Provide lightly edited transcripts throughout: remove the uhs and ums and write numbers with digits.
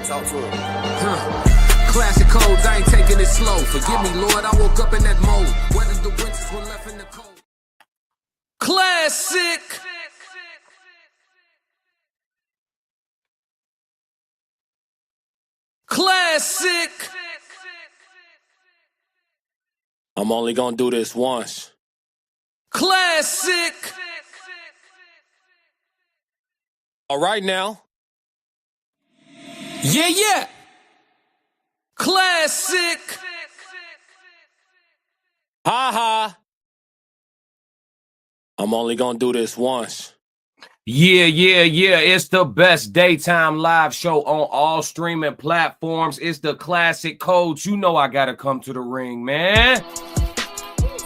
Talk to him. Classic codes, I ain't taking it slow. Forgive me, Lord, I woke up in that mode. Whether the winters were left in the cold. Classic. Classic. I'm only gonna do this once. Classic. All right now. Yeah. Classic. Ha ha. I'm only gonna do this once. Yeah. It's the best daytime live show on all streaming platforms. It's the Classic Codes. You know I gotta come to the ring, man.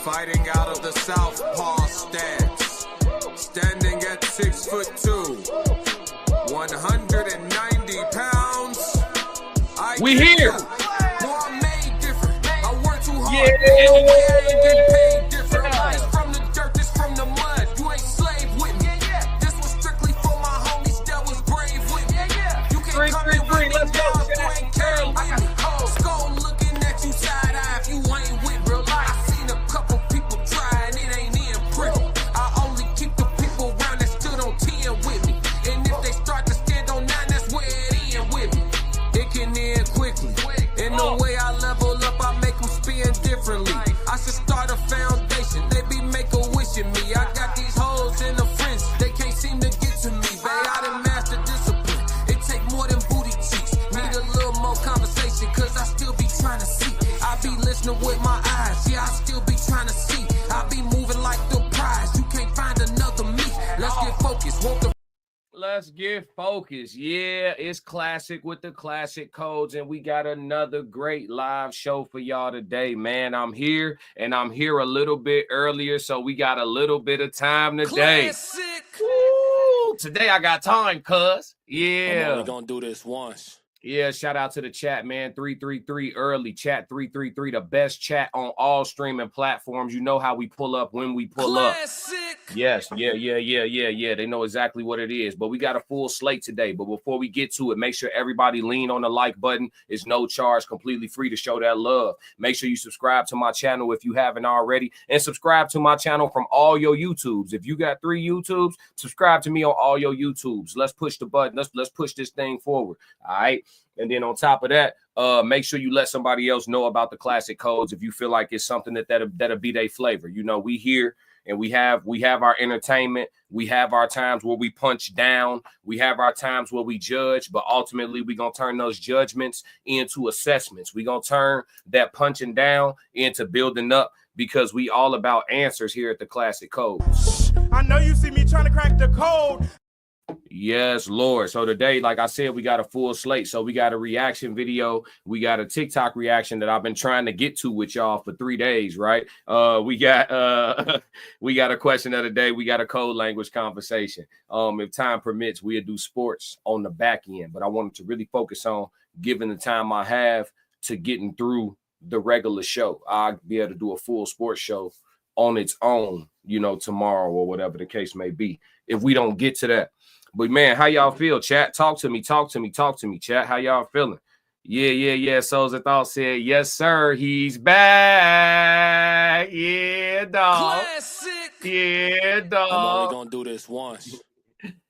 Fighting out of the southpaw stance. Standing at 6'2", 190 pounds. We here. I made different. I work too hard. Yeah. I ain't getting paid different. This from the dirt, this from the mud. You ain't slave with me. This was strictly for my homies that was brave with me. You can't come in with me Let's go. now if you ain't carrying with me. Skull looking at you side eye if you ain't with real life. I seen a couple people try and it ain't in pretty. I only keep the people around that stood on 10 with me. And if they start to stand on 9, that's where it end with me. It can end quickly. And the way I level up, I make them spin differently. I should start a foundation. They be make-a-wishing me. I got these hoes in the fringe. They can't seem to get to me. Bae, I done mastered discipline. It take more than booty cheeks. Need a little more conversation, cause I still be trying to see. I be listening with my eyes. Yeah, I still be trying to see. I be moving like the prize. You can't find another me. Let's get focused. Want the Let's get focused. Yeah, it's Classic with the Classic Codes, and we got another great live show for y'all today, man. I'm here, and I'm here a little bit earlier, so we got a little bit of time today. Classic. Woo! Today I got time, cuz. I'm Yeah. only gonna do this once. Yeah, shout out to the chat, man. 333 early. Chat 333, the best chat on all streaming platforms. You know how we pull up when we pull up. Classic. Yes, yeah. They know exactly what it is. But we got a full slate today. But before we get to it, make sure everybody lean on the like button. It's no charge, completely free to show that love. Make sure you subscribe to my channel if you haven't already. And subscribe to my channel from all your YouTubes. If you got 3 YouTubes, subscribe to me on all your YouTubes. Let's push the button. Let's push this thing forward. All right. And then on top of that, make sure you let somebody else know about the Classic Codes if you feel like it's something that'll be their flavor. You know, we here and we have our entertainment. We have our times where we punch down. We have our times where we judge, but ultimately we're going to turn those judgments into assessments. We're going to turn that punching down into building up because we all about answers here at the Classic Codes. I know you see me trying to crack the code. Yes, Lord. So today, like I said, we got a full slate. So we got a reaction video. We got a TikTok reaction that I've been trying to get to with y'all for 3 days, right? We got a question of the day. We got a code language conversation. If time permits, we'll do sports on the back end. But I wanted to really focus on giving the time I have to getting through the regular show. I'll be able to do a full sports show on its own, you know, tomorrow or whatever the case may be. If we don't get to that. But man, how y'all feel, chat? Talk to me, chat. How y'all feeling? Yeah. Souls of Thought said, yes, sir. He's back. Yeah, dog. Classic. Yeah, I'm dog. only gonna do this once.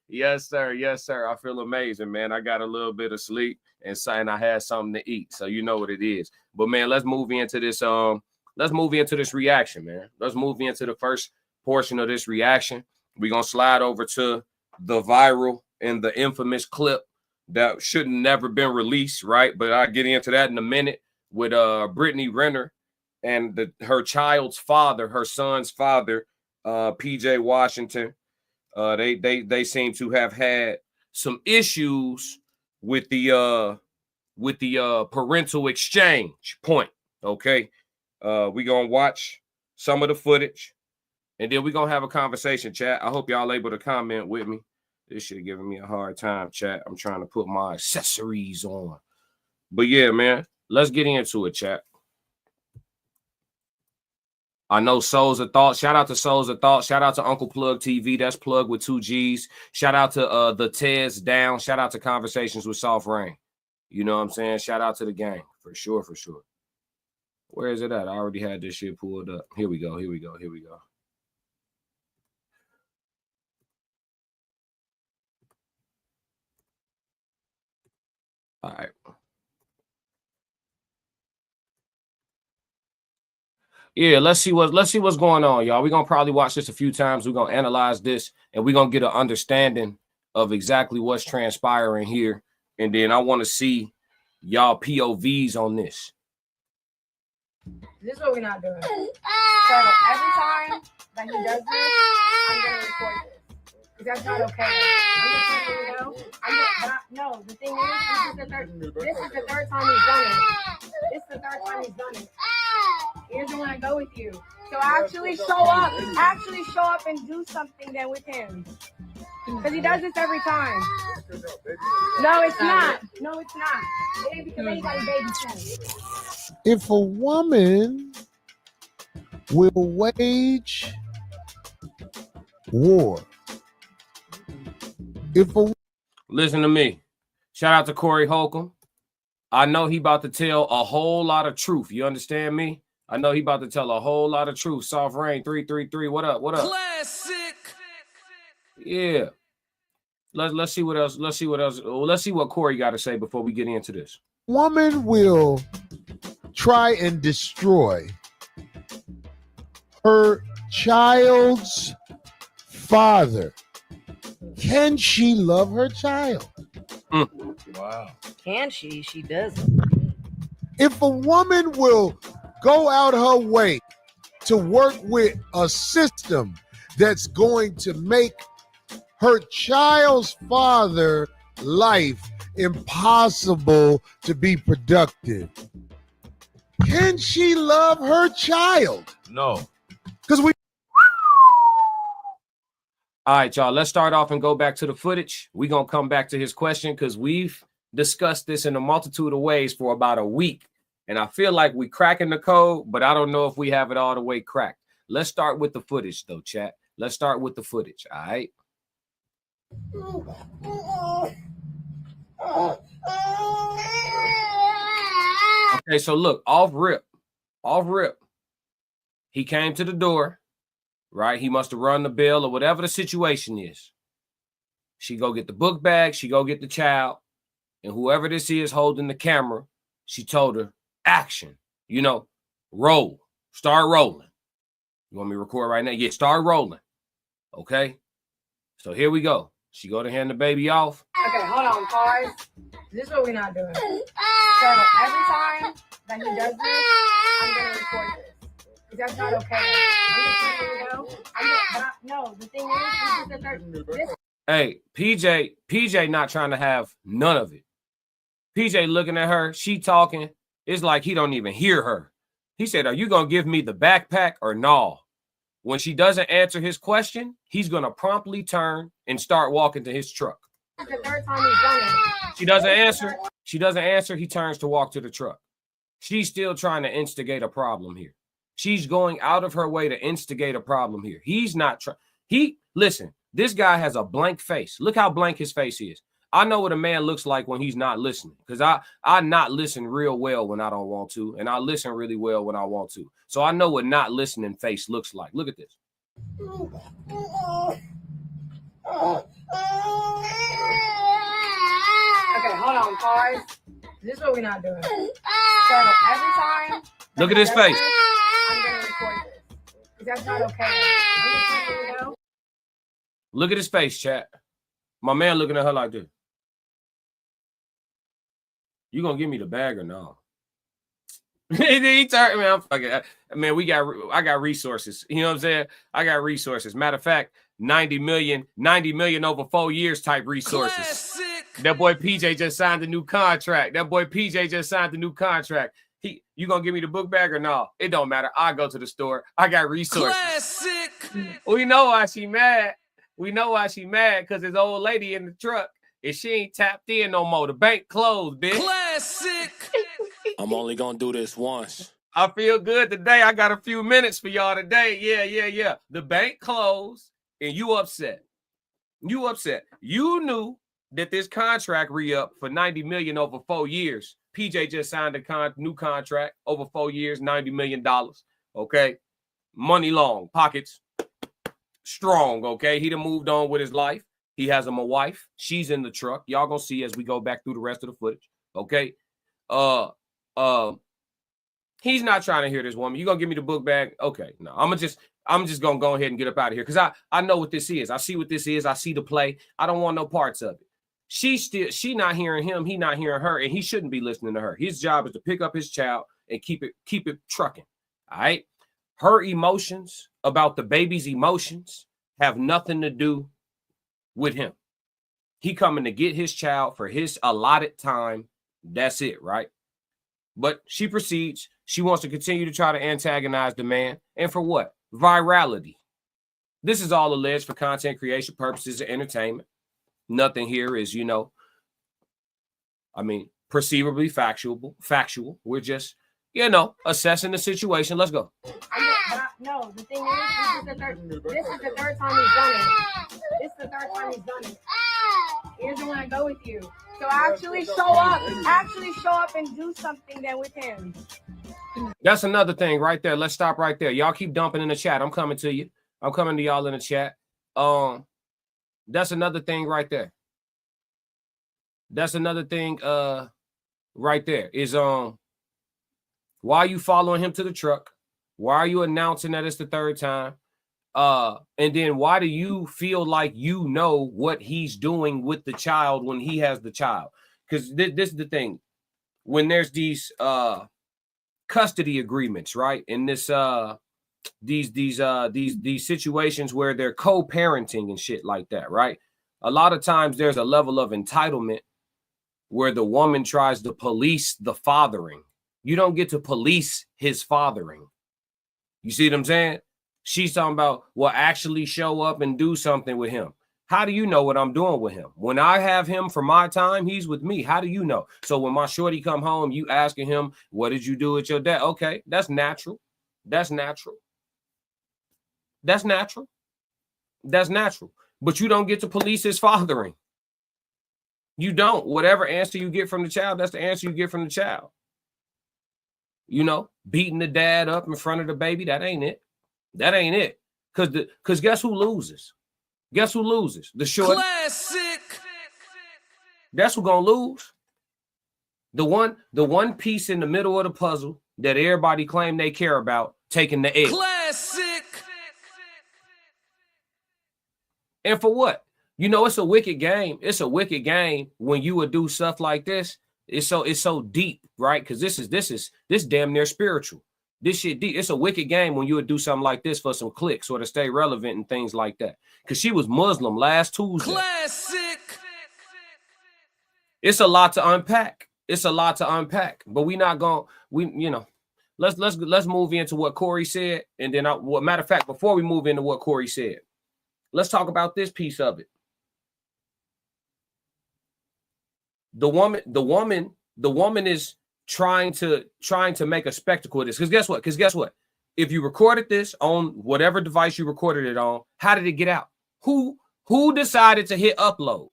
Yes, sir. I feel amazing, man. I got a little bit of sleep and I had something to eat. So you know what it is. But man, let's move into this. Let's move into this reaction, man. Let's move into the first portion of this reaction. We're gonna slide over to the viral and the infamous clip that should never been released, right? But I'll get into that in a minute with Brittany Renner and her child's father, her son's father, PJ Washington. They seem to have had some issues with the parental exchange point. Okay. We're gonna watch some of the footage. And then we're going to have a conversation, chat. I hope y'all able to comment with me. This should have given me a hard time, chat. I'm trying to put my accessories on. But yeah, man, let's get into it, chat. I know Souls of Thought. Shout out to Souls of Thought. Shout out to Uncle Plug TV. That's Plug with 2 G's. Shout out to the Tez Down. Shout out to Conversations with Soft Rain. You know what I'm saying? Shout out to the gang for sure, for sure. Where is it at? I already had this shit pulled up. Here we go. Here we go. Here we go. All right. Yeah, let's see what's going on, y'all. We're gonna probably watch this a few times. We're gonna analyze this and we're gonna get an understanding of exactly what's transpiring here. And then I want to see y'all POVs on this. This is what we're not doing. So every time that he does this, I'm gonna record this. Because that's not okay. I'm just letting you know. No, the thing is, this is the third time he's done it. This is the third time he's done it. He doesn't want to go with you. So actually show up and do something then with him. Because he does this every time. No, it's not. No, it's not. It ain't because anybody babysits. If a woman will wage war, Listen to me. Shout out to Corey Holcomb. I know he about to tell a whole lot of truth. You understand me? I know he about to tell a whole lot of truth. Soft Rain 333. What up? What up? Classic. Yeah. Let's see what else. Let's see what else. Let's see what Corey got to say before we get into this. woman will try and destroy her child's father, can she love her child? Wow. Can she? She doesn't. If a woman will go out her way to work with a system that's going to make her child's father life impossible to be productive, can she love her child? No. Because we All right, y'all, let's start off and go back to the footage. We're going to come back to his question because we've discussed this in a multitude of ways for about a week. And I feel like we cracking the code, but I don't know if we have it all the way cracked. Let's start with the footage, though, chat. Let's start with the footage, all right? Okay, so look, off rip. He came to the door, right? He must have run the bell or whatever the situation is. She go get the book bag. She go get the child. And whoever this is holding the camera, she told her, action, roll, start rolling. You want me to record right now? Yeah, start rolling. Okay. So here we go. She go to hand the baby off. Okay, hold on, pause. This is what we're not doing. So every time that he does this, I'm gonna record this. Because that's not okay. I'm just letting you know. No, the thing is, this is the third. Hey, PJ not trying to have none of it. PJ looking at her, she talking. It's like he don't even hear her. He said, are you going to give me the backpack or no? When she doesn't answer his question, he's going to promptly turn and start walking to his truck. This is the third time he's done it. She doesn't answer. He turns to walk to the truck. She's still trying to instigate a problem here. She's going out of her way to instigate a problem here. He's not trying. Listen, this guy has a blank face. Look how blank his face is. I know what a man looks like when he's not listening, because I not listen real well when I don't want to, and I listen really well when I want to. So I know what not listening face looks like. Look at this. Okay, hold on, pause. This is what we're not doing. So every time. Look at his face. I'm gonna record this. Because that's not okay. I'm just letting you know. Look at his face, chat. My man looking at her like this. You gonna give me the bag or no? He turned, man. I'm fucking, man. I got resources. You know what I'm saying? I got resources. Matter of fact, 90 million over 4 years type resources. Classic. That boy PJ just signed a new contract. You gonna give me the book bag or no? It don't matter. I go to the store. I got resources. Classic. We know why she mad. Because his old lady in the truck, and she ain't tapped in no more. The bank closed, bitch. Classic. I'm only gonna do this once. I feel good today. I got a few minutes for y'all today. Yeah. The bank closed, and you upset. You knew that this contract re-up for $90 million over 4 years. PJ just signed a new contract over 4 years, $90 million. Okay. Money long, pockets strong. Okay. He done moved on with his life. He has him a wife. She's in the truck. Y'all gonna see as we go back through the rest of the footage. Okay. He's not trying to hear this woman. You gonna give me the book bag? Okay. No, I'm just gonna go ahead and get up out of here because I know what this is. I see what this is. I see the play. I don't want no parts of it. She not hearing him. He not hearing her, and he shouldn't be listening to her. His job is to pick up his child and keep it trucking. All right. Her emotions about the baby's emotions have nothing to do with him. He coming to get his child for his allotted time. That's it, right? But she proceeds. She wants to continue to try to antagonize the man. And for what? Virality. This is all alleged for content creation purposes and entertainment. Nothing here is, perceivably factual. We're just, assessing the situation. Let's go. No, the thing is, this is the third time he's done it. This is the third time he's done it. He doesn't want to go with you. So actually show up and do something then with him. That's another thing right there. Let's stop right there. Y'all keep dumping in the chat. I'm coming to you. I'm coming to y'all in the chat. That's another thing right there. That's another thing right there is why are you following him to the truck? Why are you announcing that it's the third time? And then why do you feel like you know what he's doing with the child when he has the child? Because this is the thing. When there's these custody agreements, right? In this these situations where they're co-parenting and shit like that, right? A lot of times there's a level of entitlement where the woman tries to police the fathering. You don't get to police his fathering. You see what I'm saying? She's talking about, well, actually show up and do something with him. How do you know what I'm doing with him? When I have him for my time, he's with me. How do you know? So when my shorty come home, you asking him, what did you do with your dad? Okay, that's natural. That's natural. That's natural. That's natural. But you don't get to police his fathering. You don't. Whatever answer you get from the child, that's the answer you get from the child. Beating the dad up in front of the baby, that ain't it. That ain't it. Because guess who loses? Guess who loses? The shorty. Classic. That's who gonna lose. The one piece in the middle of the puzzle that everybody claim they care about, taking the egg. Classic. And for what? It's a wicked game. It's a wicked game when you would do stuff like this. It's so deep, right? Because this damn near spiritual. This shit deep. It's a wicked game when you would do something like this for some clicks or to stay relevant and things like that. Because she was Muslim last Tuesday. Classic. It's a lot to unpack. It's a lot to unpack. But we not going. Let's move into what Corey said, and then matter of fact, before we move into what Corey said, let's talk about this piece of it. The woman is trying to make a spectacle of this. Because guess what? If you recorded this on whatever device you recorded it on, how did it get out? Who decided to hit upload?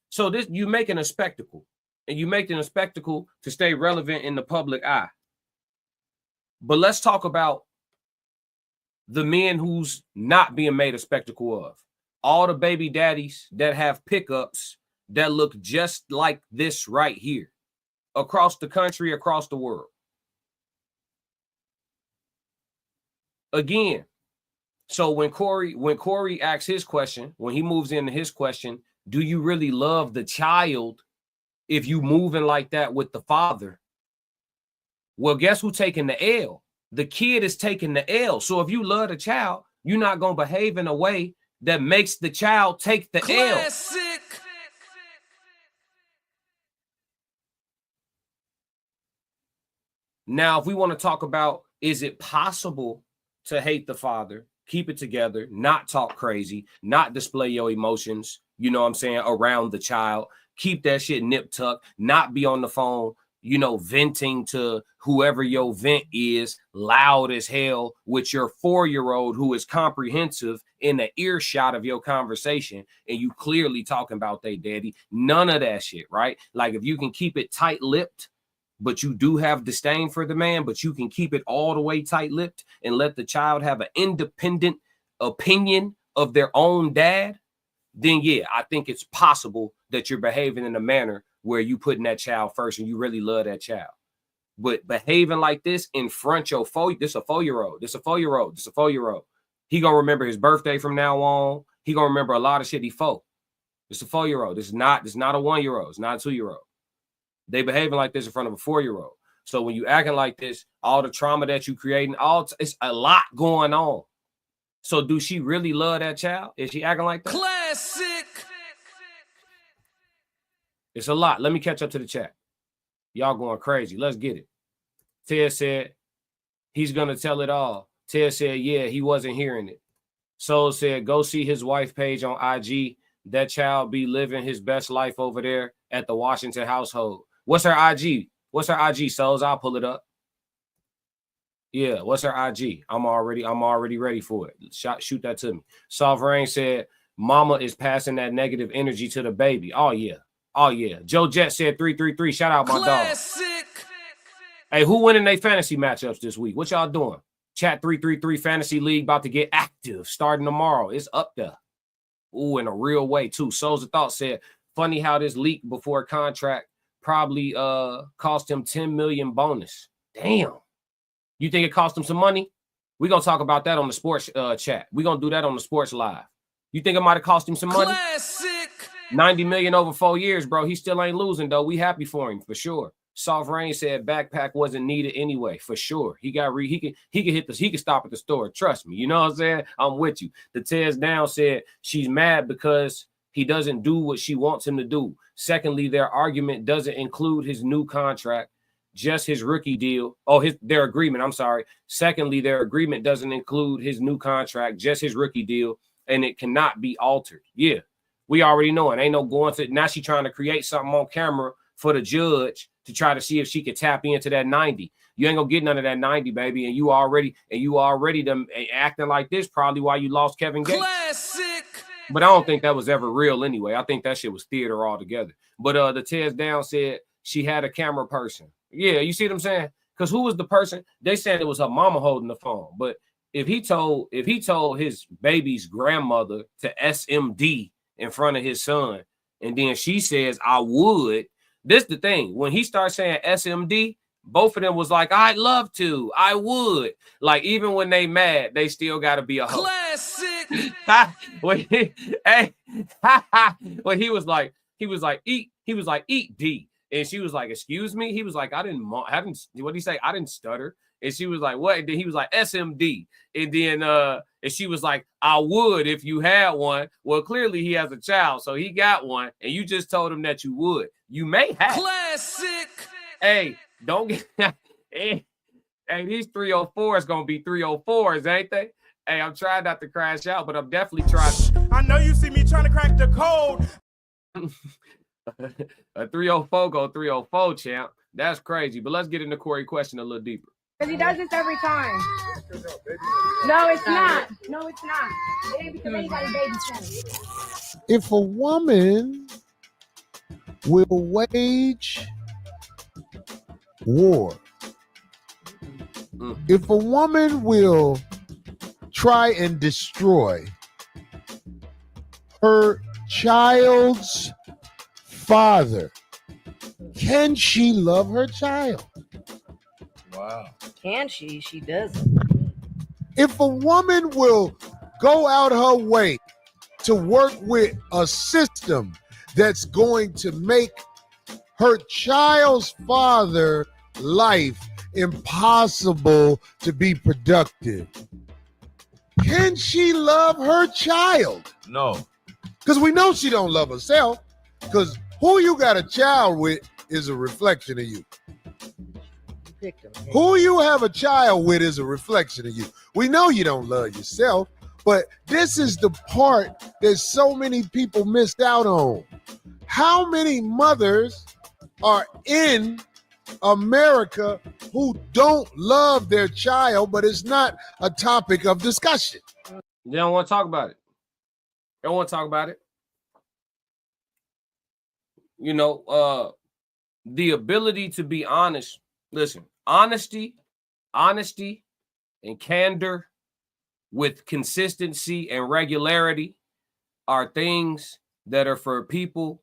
So this, you making a spectacle, and you making a spectacle to stay relevant in the public eye. But let's talk about the men who's not being made a spectacle of. All the baby daddies that have pickups that look just like this right here, across the country, across the world. Again, so when Corey asks his question, when he moves into his question, do you really love the child if you moving like that with the father? Well, guess who taking the L? The kid is taking the L. So if you love the child, you're not going to behave in a way that makes the child take the Classic. L. Now, if we want to talk about, is it possible to hate the father, keep it together, not talk crazy, not display your emotions, around the child, keep that shit nip tuck, not be on the phone, you know, venting to whoever your vent is loud as hell with your 4-year-old who is comprehensive in the earshot of your conversation, and you clearly talking about they daddy. None of that shit, right? Like, if you can keep it tight-lipped, but you do have disdain for the man, but you can keep it all the way tight-lipped and let the child have an independent opinion of their own dad, then yeah, I think it's possible that you're behaving in a manner where you putting that child first and you really love that child. But behaving like this in front of this a 4-year-old, this a 4-year-old, this a 4-year-old. He gonna remember his birthday from now on. He gonna remember a lot of shit he fought. It's a 4-year-old. This is not a 1-year-old. It's not a 2-year-old. They behaving like this in front of a 4-year-old. So when you acting like this, all the trauma that you creating, it's a lot going on. So do she really love that child? Is she acting like that? Classic. It's a lot. Let me catch up to the chat. Y'all going crazy. Let's get it. Ted said he's going to tell it all. Ted said, yeah, he wasn't hearing it. Soul said, go see his wife page on IG. That child be living his best life over there at the Washington household. What's her IG? What's her IG, Souls? I'll pull it up. Yeah, what's her IG? I'm already ready for it. Shoot that to me. Soft Rain said, mama is passing that negative energy to the baby. Oh, yeah. Oh, yeah. Joe Jet said 333. Shout out my Classic. dog. Hey, who winning their fantasy matchups this week? What y'all doing? Chat 333 Fantasy League about to get active starting tomorrow. It's up there. Ooh, in a real way, too. Souls of Thought said, funny how this leak before contract probably cost him 10 million bonus. Damn. You think it cost him some money? We're going to talk about that on the sports chat. We're going to do that on the sports live. You think it might have cost him some money? Classic. 90 million over 4 years, bro. He still ain't losing, though. We happy for him, for sure. Soft Rain said backpack wasn't needed anyway, for sure. He can hit this. He can stop at the store. Trust me. You know what I'm saying? I'm with you. The Tez Down said she's mad because he doesn't do what she wants him to do. Secondly, their argument doesn't include his new contract, just his rookie deal. Their agreement. I'm sorry. Secondly, their agreement doesn't include his new contract, just his rookie deal, and it cannot be altered. Yeah, we already know it. Ain't no going to now. She trying to create something on camera for the judge to try to see if she could tap into that 90. You ain't gonna get none of that 90, baby. And you already them acting like this. Probably why you lost Kevin Gates. Classic. But I don't think that was ever real anyway. I think that shit was theater altogether. But the Tez Down said she had a camera person. Yeah, you see what I'm saying? Because who was the person? They said it was her mama holding the phone. But if he told his baby's grandmother to SMD in front of his son, and then she says, I would. This the thing. When he starts saying SMD, both of them was like, I'd love to. I would. Like, even when they mad, they still got to be a hoe. Classic. when he was like, eat D. And she was like, excuse me? He was like, what did he say? I didn't stutter. And she was like, what? And then he was like, SMD. And then and she was like, I would if you had one. Well, clearly he has a child, so he got one, and you just told him that you would. You may have. Classic. Hey, don't get hey, these 304s gonna be 304s, ain't they? Hey, I'm trying not to crash out, but I'm definitely trying. I know you see me trying to crack the code. A 304 go 304, champ. That's crazy. But let's get into Corey's question a little deeper. Because he does this every time. No, it's not. No, it's not. It ain't because anybody babysitting. If a woman will wage war, if a woman will try and destroy her child's father, can she love her child? Wow. Can she? She doesn't. If a woman will go out her way to work with a system that's going to make her child's father life impossible to be productive, can she love her child? No. Because we know she don't love herself, because who you got a child with is a reflection of you. Who you have a child with is a reflection of you. We know you don't love yourself, but this is the part that so many people missed out on. How many mothers are in America who don't love their child, but it's not a topic of discussion. They don't want to talk about it. They don't want to talk about it. You know, the ability to be honest. Listen, honesty and candor with consistency and regularity are things that are for people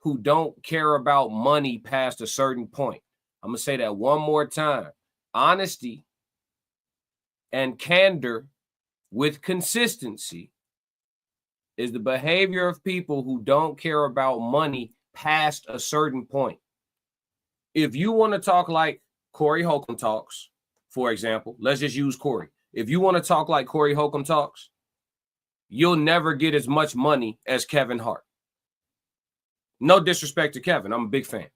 who don't care about money past a certain point. I'm going to say that one more time. Honesty and candor with consistency is the behavior of people who don't care about money past a certain point. If you want to talk like Corey Holcomb talks, for example, let's just use Corey. If you want to talk like Corey Holcomb talks, you'll never get as much money as Kevin Hart. No disrespect to Kevin. I'm a big fan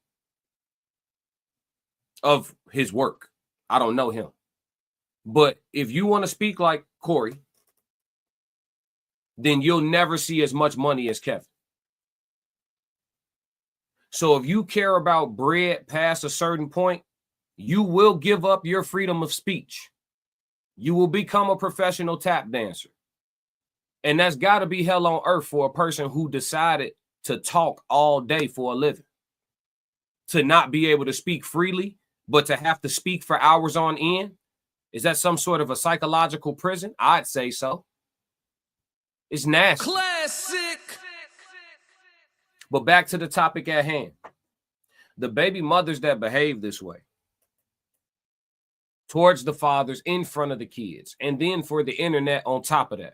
of his work. I don't know him. But if you want to speak like Corey, then you'll never see as much money as Kevin. So if you care about bread past a certain point, you will give up your freedom of speech. You will become a professional tap dancer. And that's got to be hell on earth for a person who decided to talk all day for a living. To not be able to speak freely, but to have to speak for hours on end. Is that some sort of a psychological prison? I'd say so. It's nasty. Classic. But back to the topic at hand. The baby mothers that behave this way towards the fathers in front of the kids, and then for the internet on top of that.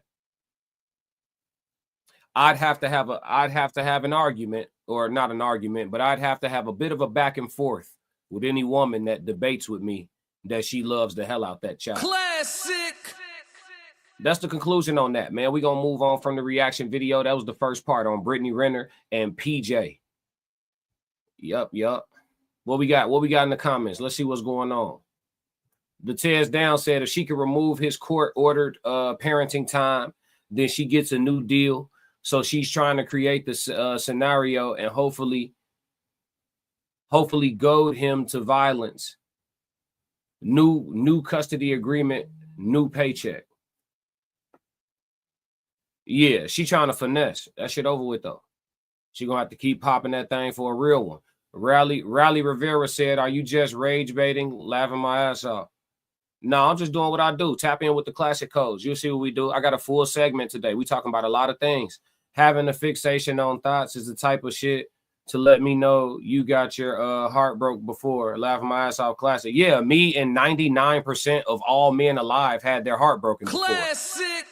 I'd have to have an argument, or not an argument, but I'd have to have a bit of a back and forth with any woman that debates with me that she loves the hell out that child. Classic. That's the conclusion on that, man. We're going to move on from the reaction video. That was the first part on Brittany Renner and PJ. Yup. What we got in the comments? Let's see what's going on. The Tears Down said if she could remove his court-ordered parenting time, then she gets a new deal. So she's trying to create this scenario and hopefully goad him to violence. New custody agreement, new paycheck. Yeah, she trying to finesse. That shit over with, though. She going to have to keep popping that thing for a real one. Rally Rivera said, are you just rage baiting, laughing my ass off? No, I'm just doing what I do. Tap in with the classic codes. You'll see what we do. I got a full segment today. We talking about a lot of things. Having a fixation on thoughts is the type of shit to let me know you got your heart broke before. Laughing my ass off classic. Yeah, me and 99% of all men alive had their heart broken before. Classic.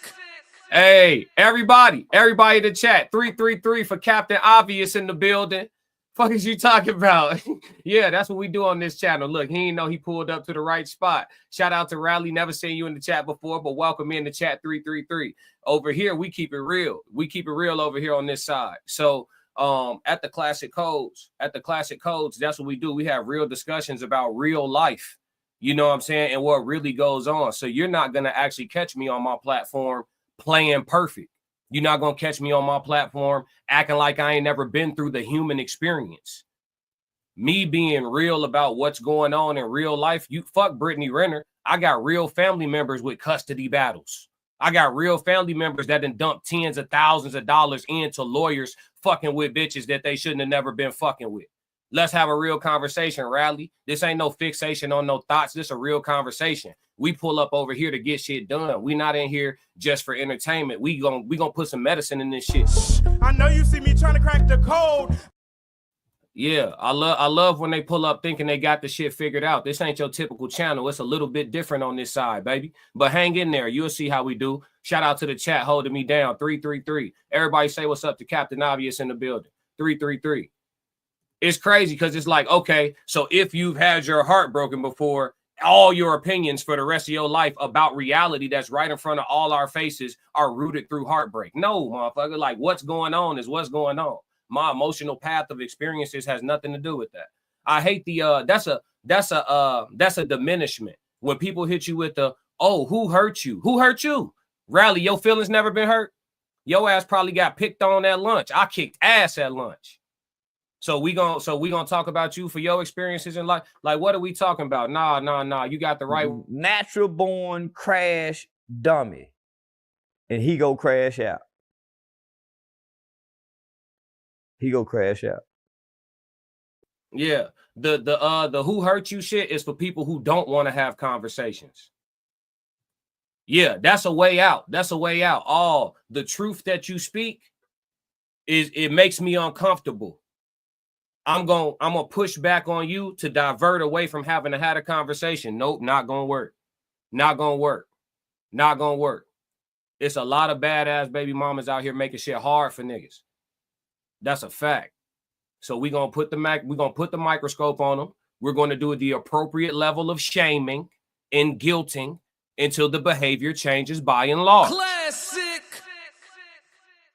Hey, everybody in the chat. 333 for Captain Obvious in the building. Fuck is you talking about? Yeah, that's what we do on this channel. Look, he didn't know he pulled up to the right spot. Shout out to Rally. Never seen you in the chat before, but welcome in the chat 333. Over here, we keep it real. We keep it real over here on this side. So at the classic codes, that's what we do. We have real discussions about real life. You know what I'm saying? And what really goes on. So you're not going to actually catch me on my platform playing perfect. You're not going to catch me on my platform acting like I ain't never been through the human experience. Me being real about what's going on in real life. You fuck Brittany Renner. I got real family members with custody battles. I got real family members that done dumped tens of thousands of dollars into lawyers fucking with bitches that they shouldn't have never been fucking with. Let's have a real conversation, Rally. This ain't no fixation on no thoughts. This a real conversation. We pull up over here to get shit done. We not in here just for entertainment. We gonna put some medicine in this shit. I know you see me trying to crack the code. Yeah, I love when they pull up thinking they got the shit figured out. This ain't your typical channel. It's a little bit different on this side, baby. But hang in there. You'll see how we do. Shout out to the chat holding me down. 333. Everybody say what's up to Captain Obvious in the building. 333. It's crazy because it's like, okay, so if you've had your heart broken before, all your opinions for the rest of your life about reality that's right in front of all our faces are rooted through heartbreak. No, motherfucker. Like, what's going on is what's going on. My emotional path of experiences has nothing to do with that. I hate the that's a diminishment when people hit you with the, oh, who hurt you? Who hurt you? Rally, your feelings never been hurt. Your ass probably got picked on at lunch. I kicked ass at lunch. So we gonna talk about you for your experiences in life. Like, what are we talking about? Nah. You got the right natural born crash dummy, and he go crash out. Yeah. The who hurt you shit is for people who don't want to have conversations. Yeah, that's a way out. All the truth that you speak it makes me uncomfortable. I'm gonna push back on you to divert away from having to have a conversation. Nope, not gonna work. It's a lot of badass baby mamas out here making shit hard for niggas. That's a fact. So we're gonna put the microscope on them. We're going to do the appropriate level of shaming and guilting until the behavior changes by and large. Classic.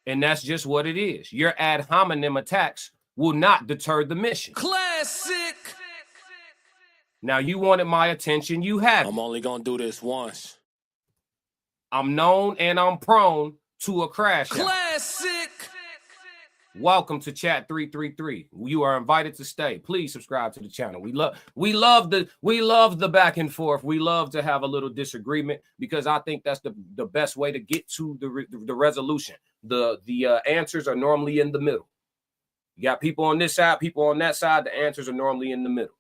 And that's just what it is. Your ad hominem attacks will not deter the mission. Classic. Now, you wanted my attention. You have it. I'm only going to do this once. I'm known and I'm prone to a crash out. Classic. Welcome to Chat 333. You are invited to stay. Please subscribe to the channel. We love the back and forth. We love to have a little disagreement because I think that's the best way to get to the resolution. The answers are normally in the middle. You got people on this side, people on that side. The answers are normally in the middle.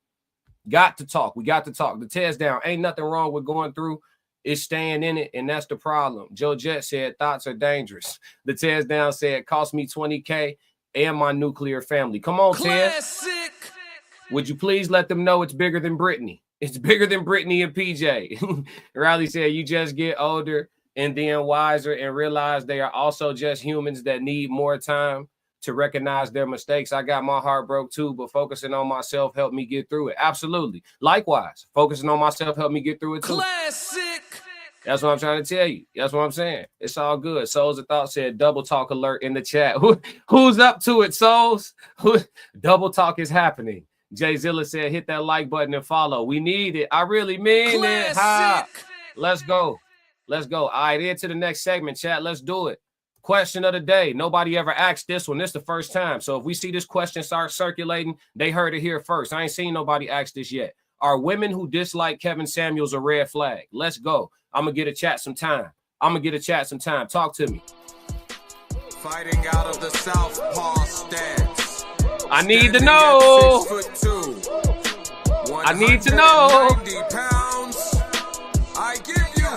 Got to talk. We got to talk. The tears down. Ain't nothing wrong with going through. It's staying in it, and that's the problem. Joe Jett said thoughts are dangerous. The tears down said cost me $20K and my nuclear family. Come on, Tez. Would you please let them know it's bigger than Brittany? It's bigger than Brittany and PJ. Riley said you just get older and then wiser and realize they are also just humans that need more time to recognize their mistakes. I got my heart broke too, but focusing on myself helped me get through it. Absolutely. Likewise, focusing on myself helped me get through it too. Classic. That's what I'm trying to tell you. That's what I'm saying. It's all good. Souls of Thought said double talk alert in the chat. Who's up to it, Souls? Double talk is happening. Jay Zilla said hit that like button and follow. We need it. I really mean it. Ha. Let's go. All right, into the next segment, chat. Let's do it. Question of the day. Nobody ever asked this one. This is the first time. So if we see this question start circulating, they heard it here first. I ain't seen nobody ask this yet. Are women who dislike Kevin Samuels a red flag? Let's go. I'm going to get a chat some time. Talk to me. Fighting out of the southpaw stance. I need to know. 6'2". I need to know. 90 pounds. I give you.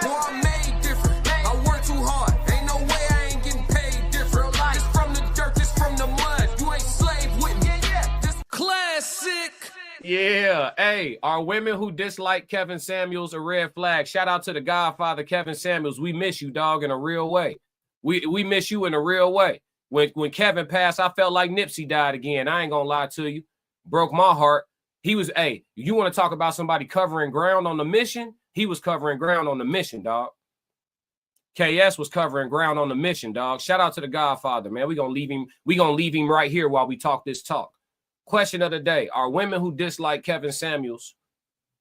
Boy, I'm made different. I work too hard. Ain't no way I ain't getting paid different. This from the dirt, this from the mud. You ain't slave with me. This classic. Yeah. Hey, are women who dislike Kevin Samuels a red flag? Shout out to the Godfather, Kevin Samuels. We miss you, dog, in a real way. We miss you in a real way. When Kevin passed, I felt like Nipsey died again. I ain't gonna lie to you. Broke my heart. He was, hey, you want to talk about somebody covering ground on the mission? He was covering ground on the mission, dog. KS was covering ground on the mission, dog. Shout out to the Godfather, man. We gonna leave him right here while we talk this talk. Question of the day. Are women who dislike Kevin Samuels,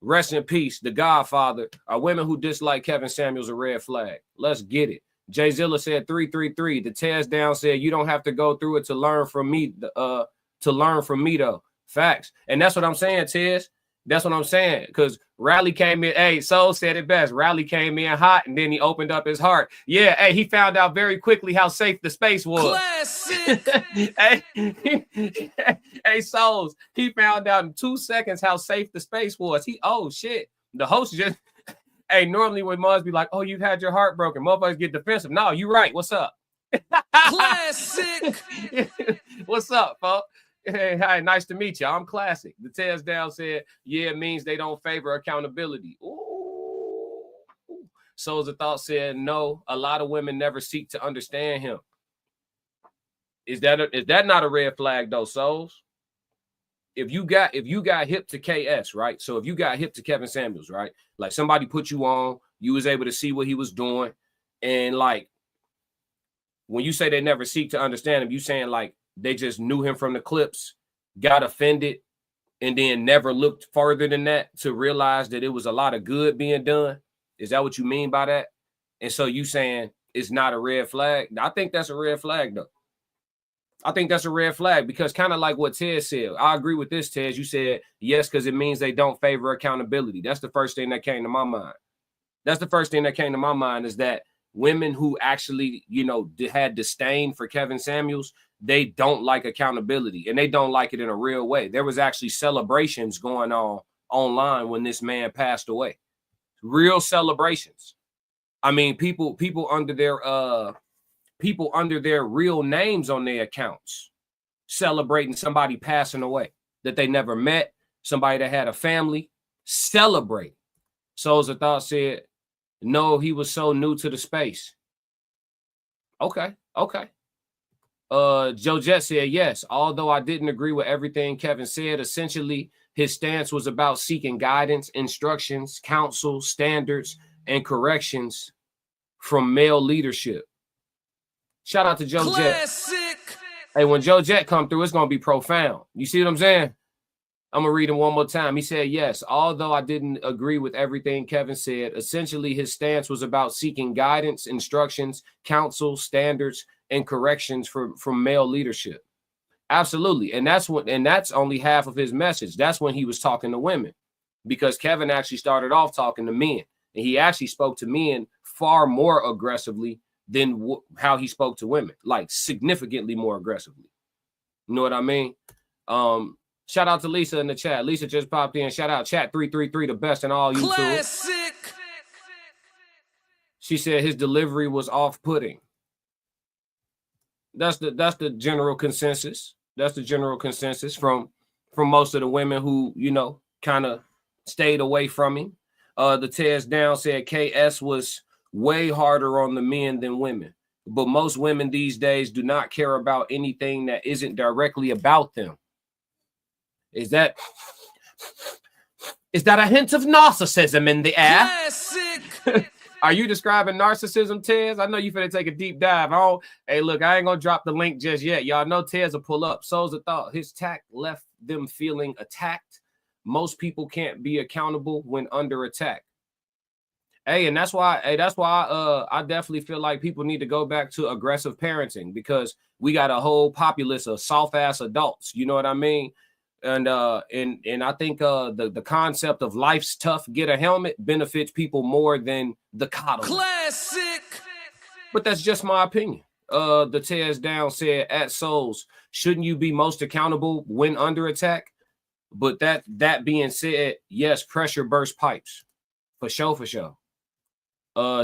rest in peace, the Godfather, are women who dislike Kevin Samuels a red flag? Let's get it. Jay Zilla said 333. The Tez down said you don't have to go through it to learn from me. Though. Facts. And that's what I'm saying, Tez. That's what I'm saying. Because Rally came in. Hey, Soul said it best. Rally came in hot and then he opened up his heart. Yeah, hey, he found out very quickly how safe the space was. Classic. Hey, Souls, he found out in 2 seconds how safe the space was. Oh shit. The host just hey, normally when moms be like, oh, you've had your heart broken, motherfuckers get defensive. No, you right. What's up? Classic. What's up, folks? Hey, hi, nice to meet you. I'm Classic. The Tez down said, yeah, it means they don't favor accountability. Ooh. Souls of Thought said, no, a lot of women never seek to understand him. Is that not a red flag though, Souls? If you got hip to KS, right? So if you got hip to Kevin Samuels, right? Like somebody put you on, you was able to see what he was doing. And like, when you say they never seek to understand him, you saying like they just knew him from the clips, got offended, and then never looked further than that to realize that it was a lot of good being done. Is that what you mean by that? And so you saying it's not a red flag? I think that's a red flag though. I think that's a red flag because kind of like what Ted said. I agree with this, Ted. You said yes, because it means they don't favor accountability. That's the first thing that came to my mind. That's the first thing that came to my mind is that women who actually, you know, had disdain for Kevin Samuels, they don't like accountability and they don't like it in a real way. There was actually celebrations going on online when this man passed away. Real celebrations. I mean, people under their real names on their accounts celebrating somebody passing away that they never met, somebody that had a family, celebrate. Souls of Thought said, no, he was so new to the space. Okay. Joe Jet said, yes, although I didn't agree with everything Kevin said, essentially his stance was about seeking guidance, instructions, counsel, standards, and corrections from male leadership. Shout out to Joe Jet. Hey, when Joe Jet come through, it's going to be profound. You see what I'm saying? I'm going to read him one more time. He said, yes, although I didn't agree with everything Kevin said, essentially his stance was about seeking guidance, instructions, counsel, standards, and corrections from male leadership. Absolutely. And that's only half of his message. That's when he was talking to women, because Kevin actually started off talking to men, and he actually spoke to men far more aggressively than how he spoke to women, like significantly more aggressively. You know what I mean? Shout out to Lisa in the chat. Lisa just popped in. Shout out chat 333, the best in all YouTube. Classic. She said his delivery was off-putting. That's the general consensus. That's the general consensus from most of the women who, you know, kind of stayed away from him. The Tez Down said KS was way harder on the men than women, but most women these days do not care about anything that isn't directly about them. Is that a hint of narcissism in the air? Are you describing narcissism, Tez? I know you finna take a deep dive. Hey, look, I ain't gonna drop the link just yet. Y'all know Tez will pull up. Souls of Thought, his tact left them feeling attacked. Most people can't be accountable when under attack. Hey, and that's why I definitely feel like people need to go back to aggressive parenting, because we got a whole populace of soft-ass adults. You know what I mean? And I think the concept of life's tough, get a helmet benefits people more than the coddle. Classic. But that's just my opinion. The Tears Down said, at Souls, shouldn't you be most accountable when under attack? But that being said, yes, pressure burst pipes. For sure.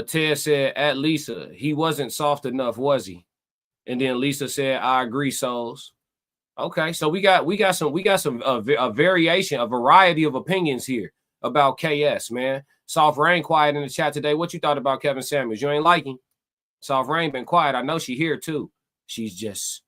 Ted said, at Lisa, he wasn't soft enough, was he? And then Lisa said, I agree, Souls. Okay, so we got some variation, a variety of opinions here about KS, man. Soft Rain quiet in the chat today. What you thought about Kevin Samuels? You ain't liking? Soft Rain been quiet. I know she here too. She's just,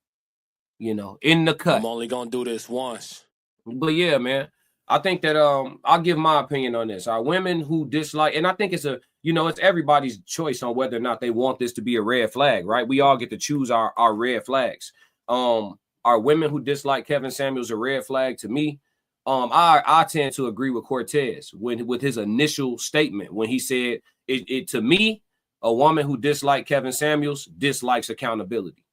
you know, in the cut. I'm only gonna do this once. But yeah, man, I think that I'll give my opinion on this. Are women who dislike, and I think it's it's everybody's choice on whether or not they want this to be a red flag, right? We all get to choose our red flags. Are women who dislike Kevin Samuels a red flag? To me, I tend to agree with Cortez with his initial statement when he said it to me, a woman who dislikes Kevin Samuels dislikes accountability.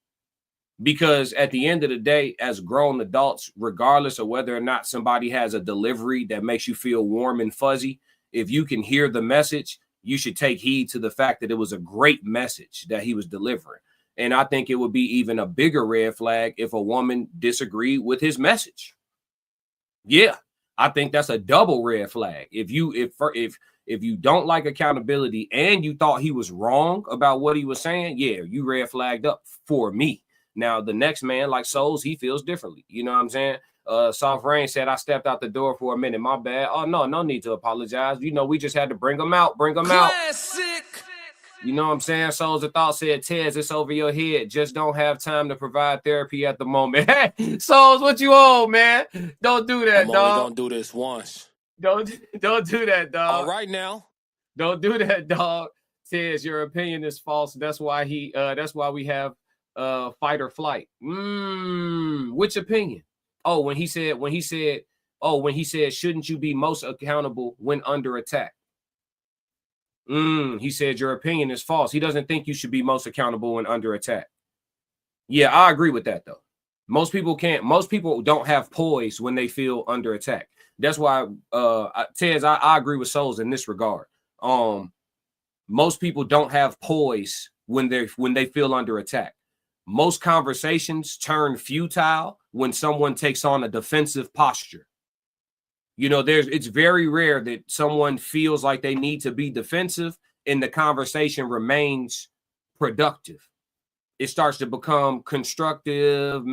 Because at the end of the day, as grown adults, regardless of whether or not somebody has a delivery that makes you feel warm and fuzzy, if you can hear the message, you should take heed to the fact that it was a great message that he was delivering. And I think it would be even a bigger red flag if a woman disagreed with his message. Yeah, I think that's a double red flag. If you don't like accountability and you thought he was wrong about what he was saying, yeah, you red flagged up for me. Now, the next man, like Souls, he feels differently. You know what I'm saying? Soft Rain said, I stepped out the door for a minute. My bad. Oh, no need to apologize. You know, we just had to bring them out. Classic. You know what I'm saying? Souls of Thought said, Tez, it's over your head. Just don't have time to provide therapy at the moment. Hey, Souls, what you own, man? Don't do that, dog. I'm only gonna do this once. Don't do that, dog. All right now. Don't do that, dog. Tez, your opinion is false. That's why we have fight or flight. Which opinion? When he said, shouldn't you be most accountable when under attack? He said your opinion is false. He doesn't think you should be most accountable when under attack. Yeah, I agree with that though. Most people can't. Most people don't have poise when they feel under attack. That's why, Tez, I agree with Souls in this regard. Most people don't have poise when they feel under attack. Most conversations turn futile when someone takes on a defensive posture. You know, it's very rare that someone feels like they need to be defensive and the conversation remains productive. It starts to become constructive,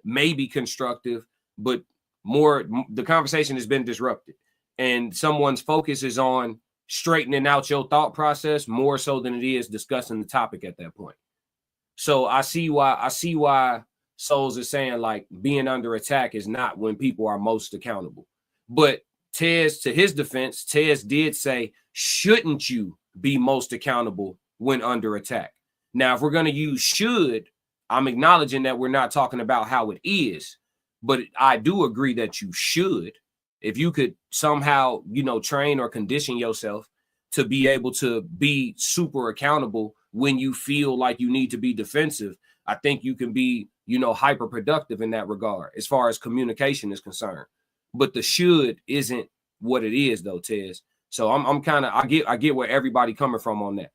maybe constructive, but the conversation has been disrupted. And someone's focus is on straightening out your thought process more so than it is discussing the topic at that point. So I see why Souls is saying like being under attack is not when people are most accountable. But Tez, to his defense, Tez did say, shouldn't you be most accountable when under attack? Now, if we're going to use should, I'm acknowledging that we're not talking about how it is, but I do agree that you should. If you could somehow, train or condition yourself to be able to be super accountable when you feel like you need to be defensive, I think you can be, hyper productive in that regard as far as communication is concerned. But the should isn't what it is, though, Tez. So I'm kind of, I get where everybody coming from on that.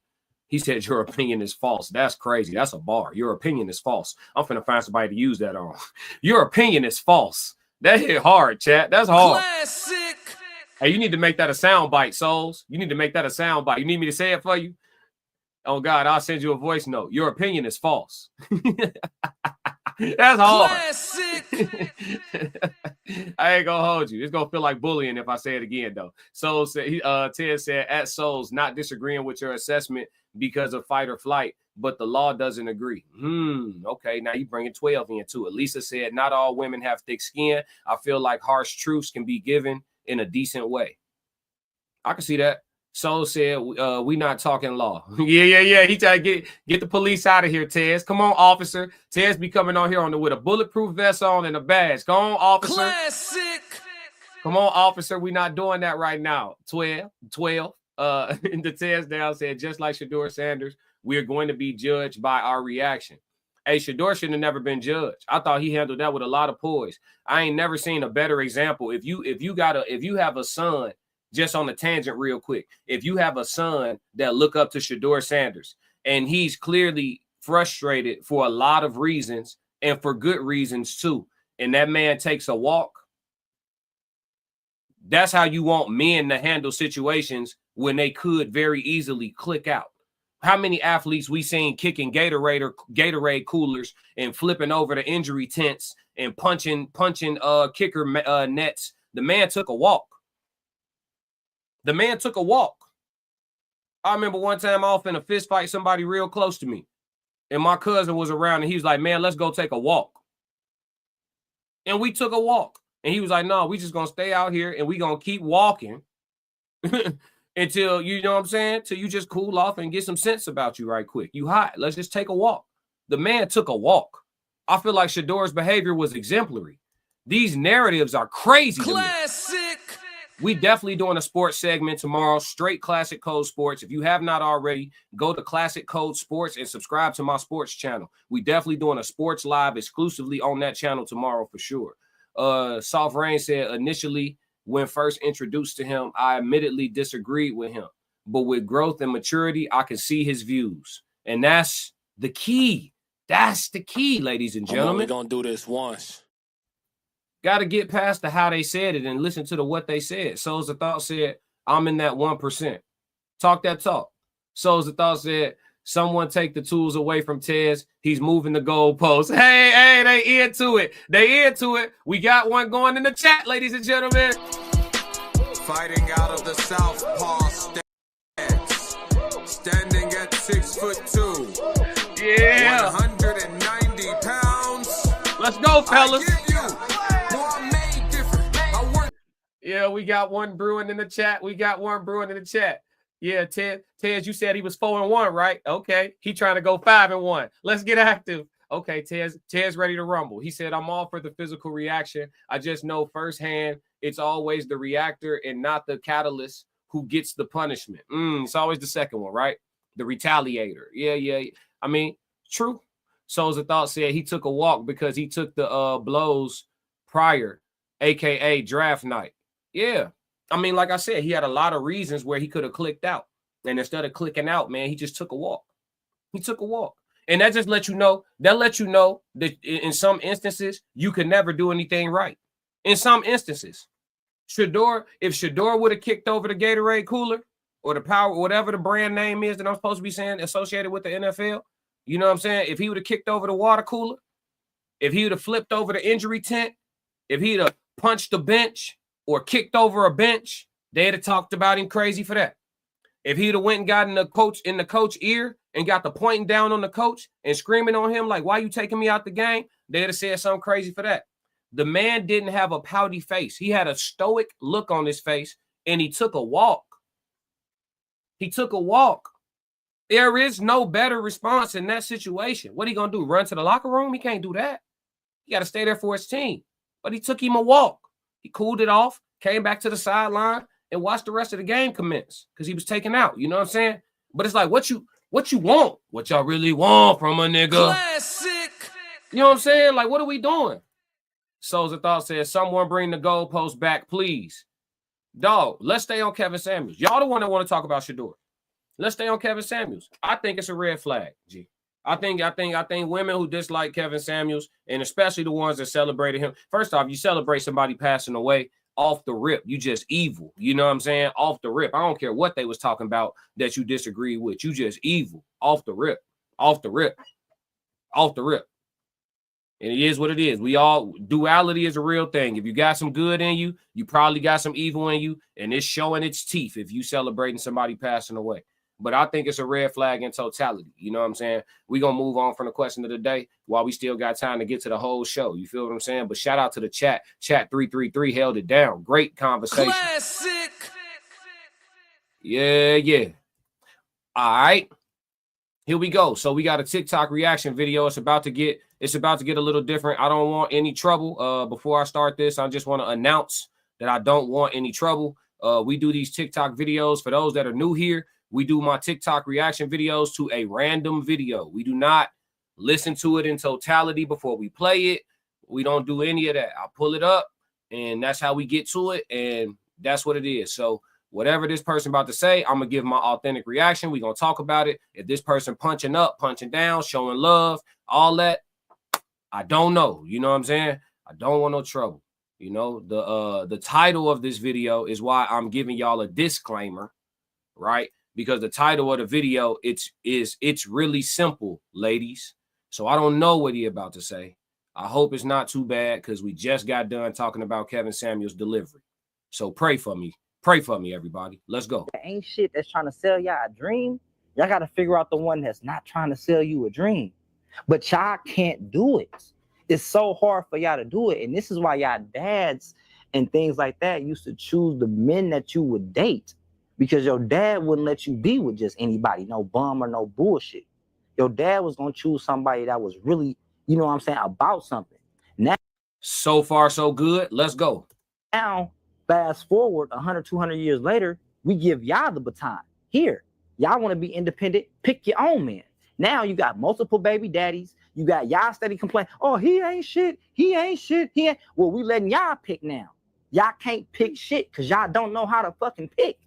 He said your opinion is false. That's crazy. That's a bar. Your opinion is false. I'm finna find somebody to use that on. Your opinion is false. That hit hard, chat. That's hard. Classic. Hey, you need to make that a sound bite, Souls. You need to make that a sound bite. You need me to say it for you? Oh, God, I'll send you a voice note. Your opinion is false. That's hard. Classic. I ain't gonna hold you. It's gonna feel like bullying if I say it again, though. So Ted said, at Souls, not disagreeing with your assessment because of fight or flight, but the law doesn't agree. Okay, now you bringing 12 into it. Lisa said, not all women have thick skin. I feel like harsh truths can be given in a decent way. I can see that. Soul said, we not talking law. Yeah. He tried to get the police out of here, Tez. Come on, officer. Tez be coming on here with a bulletproof vest on and a badge. Come on, officer. Classic. Come on, officer. We not doing that right now. 12. The Tez down said, just like Shador Sanders, we are going to be judged by our reaction. Hey, Shador should have never been judged. I thought he handled that with a lot of poise. I ain't never seen a better example. If you have a son, just on a tangent real quick, if you have a son that look up to Shador Sanders and he's clearly frustrated for a lot of reasons and for good reasons too, and that man takes a walk, that's how you want men to handle situations when they could very easily click out. How many athletes we seen kicking Gatorade coolers and flipping over the injury tents and punching kicker nets? The man took a walk. The man took a walk. I remember one time off in a fist fight, somebody real close to me, and my cousin was around, and he was like, man, let's go take a walk. And we took a walk. And he was like, no, we just going to stay out here, and we going to keep walking until, you know what I'm saying, till you just cool off and get some sense about you right quick. You hot. Let's just take a walk. The man took a walk. I feel like Shador's behavior was exemplary. These narratives are crazy. Classic. We definitely doing a sports segment tomorrow, straight Classic Code Sports. If you have not already, go to Classic Code Sports and subscribe to my sports channel. We definitely doing a sports live exclusively on that channel tomorrow for sure. Soft Rain said, initially, when first introduced to him, I admittedly disagreed with him. But with growth and maturity, I can see his views. And that's the key. That's the key, ladies and gentlemen. We're going to do this once. Got to get past the how they said it and listen to the what they said. Souls of Thought said, I'm in that 1%. Talk that talk. Souls of Thought said, someone take the tools away from Tez. He's moving the goalposts. Hey, they into it. They into it. We got one going in the chat, ladies and gentlemen. Fighting out of the southpaw stance. Standing at 6'2". Yeah. 190 pounds. Let's go, fellas. Yeah, we got one brewing in the chat. Yeah, Tez, you said he was 4-1, right? Okay. He trying to go 5-1. Let's get active. Okay, Tez ready to rumble. He said, I'm all for the physical reaction. I just know firsthand it's always the reactor and not the catalyst who gets the punishment. It's always the second one, right? The retaliator. Yeah. I mean, true. Souls of Thought said he took a walk because he took the blows prior, aka draft night. Yeah. I mean, like I said, he had a lot of reasons where he could have clicked out. And instead of clicking out, man, he just took a walk. He took a walk. And that just lets you know, that in some instances, you could never do anything right. In some instances. If Shador would have kicked over the Gatorade cooler or the Power, whatever the brand name is that I'm supposed to be saying associated with the NFL, you know what I'm saying? If he would have kicked over the water cooler, if he would have flipped over the injury tent, if he'd have punched the bench or kicked over a bench, they'd have talked about him crazy for that. If he'd have went and gotten the coach ear and got the pointing down on the coach and screaming on him like, why you taking me out the game? They'd have said something crazy for that. The man didn't have a pouty face. He had a stoic look on his face, and he took a walk. He took a walk. There is no better response in that situation. What are he going to do? Run to the locker room? He can't do that. He got to stay there for his team. But he took him a walk. He cooled it off, came back to the sideline, and watched the rest of the game commence because he was taken out. You know what I'm saying? But it's like, what you want? What y'all really want from a nigga? Classic. You know what I'm saying? Like, what are we doing? Souls of Thought says, someone bring the goalpost back, please. Dog, let's stay on Kevin Samuels. Y'all the one that want to talk about Shador. Let's stay on Kevin Samuels. I think it's a red flag, G. I think women who dislike Kevin Samuels, and especially the ones that celebrated him. First off, you celebrate somebody passing away off the rip. You just evil. You know what I'm saying? Off the rip. I don't care what they was talking about that you disagree with. You just evil. Off the rip. Off the rip. Off the rip. And it is what it is. Duality is a real thing. If you got some good in you, you probably got some evil in you, and it's showing its teeth if you celebrating somebody passing away. But I think it's a red flag in totality. You know what I'm saying? We're going to move on from the question of the day while we still got time to get to the whole show. You feel what I'm saying? But shout out to the chat. Chat 333 held it down. Great conversation. Classic. Yeah. All right. Here we go. So we got a TikTok reaction video. It's about to get a little different. I don't want any trouble. Before I start this, I just want to announce that I don't want any trouble. We do these TikTok videos. For those that are new here, we do my TikTok reaction videos to a random video. We do not listen to it in totality before we play it. We don't do any of that. I pull it up, and that's how we get to it, and that's what it is. So whatever this person about to say, I'm going to give my authentic reaction. We're going to talk about it. If this person punching up, punching down, showing love, all that, I don't know. You know what I'm saying? I don't want no trouble. You know, the title of this video is why I'm giving y'all a disclaimer, right? Because the title of the video, it's really simple, ladies. So I don't know what he about to say. I hope it's not too bad because we just got done talking about Kevin Samuels' delivery. So pray for me. Pray for me, everybody. Let's go. Ain't shit that's trying to sell y'all a dream. Y'all got to figure out the one that's not trying to sell you a dream. But y'all can't do it. It's so hard for y'all to do it. And this is why y'all dads and things like that used to choose the men that you would date. Because your dad wouldn't let you be with just anybody, no bum or no bullshit. Your dad was going to choose somebody that was really, you know what I'm saying, about something. Now, so far, so good. Let's go. Now, fast forward 100, 200 years later, we give y'all the baton. Here, y'all want to be independent, pick your own man. Now you got multiple baby daddies. You got y'all steady complaining, oh, he ain't shit. Well, we letting y'all pick now. Y'all can't pick shit because y'all don't know how to fucking pick.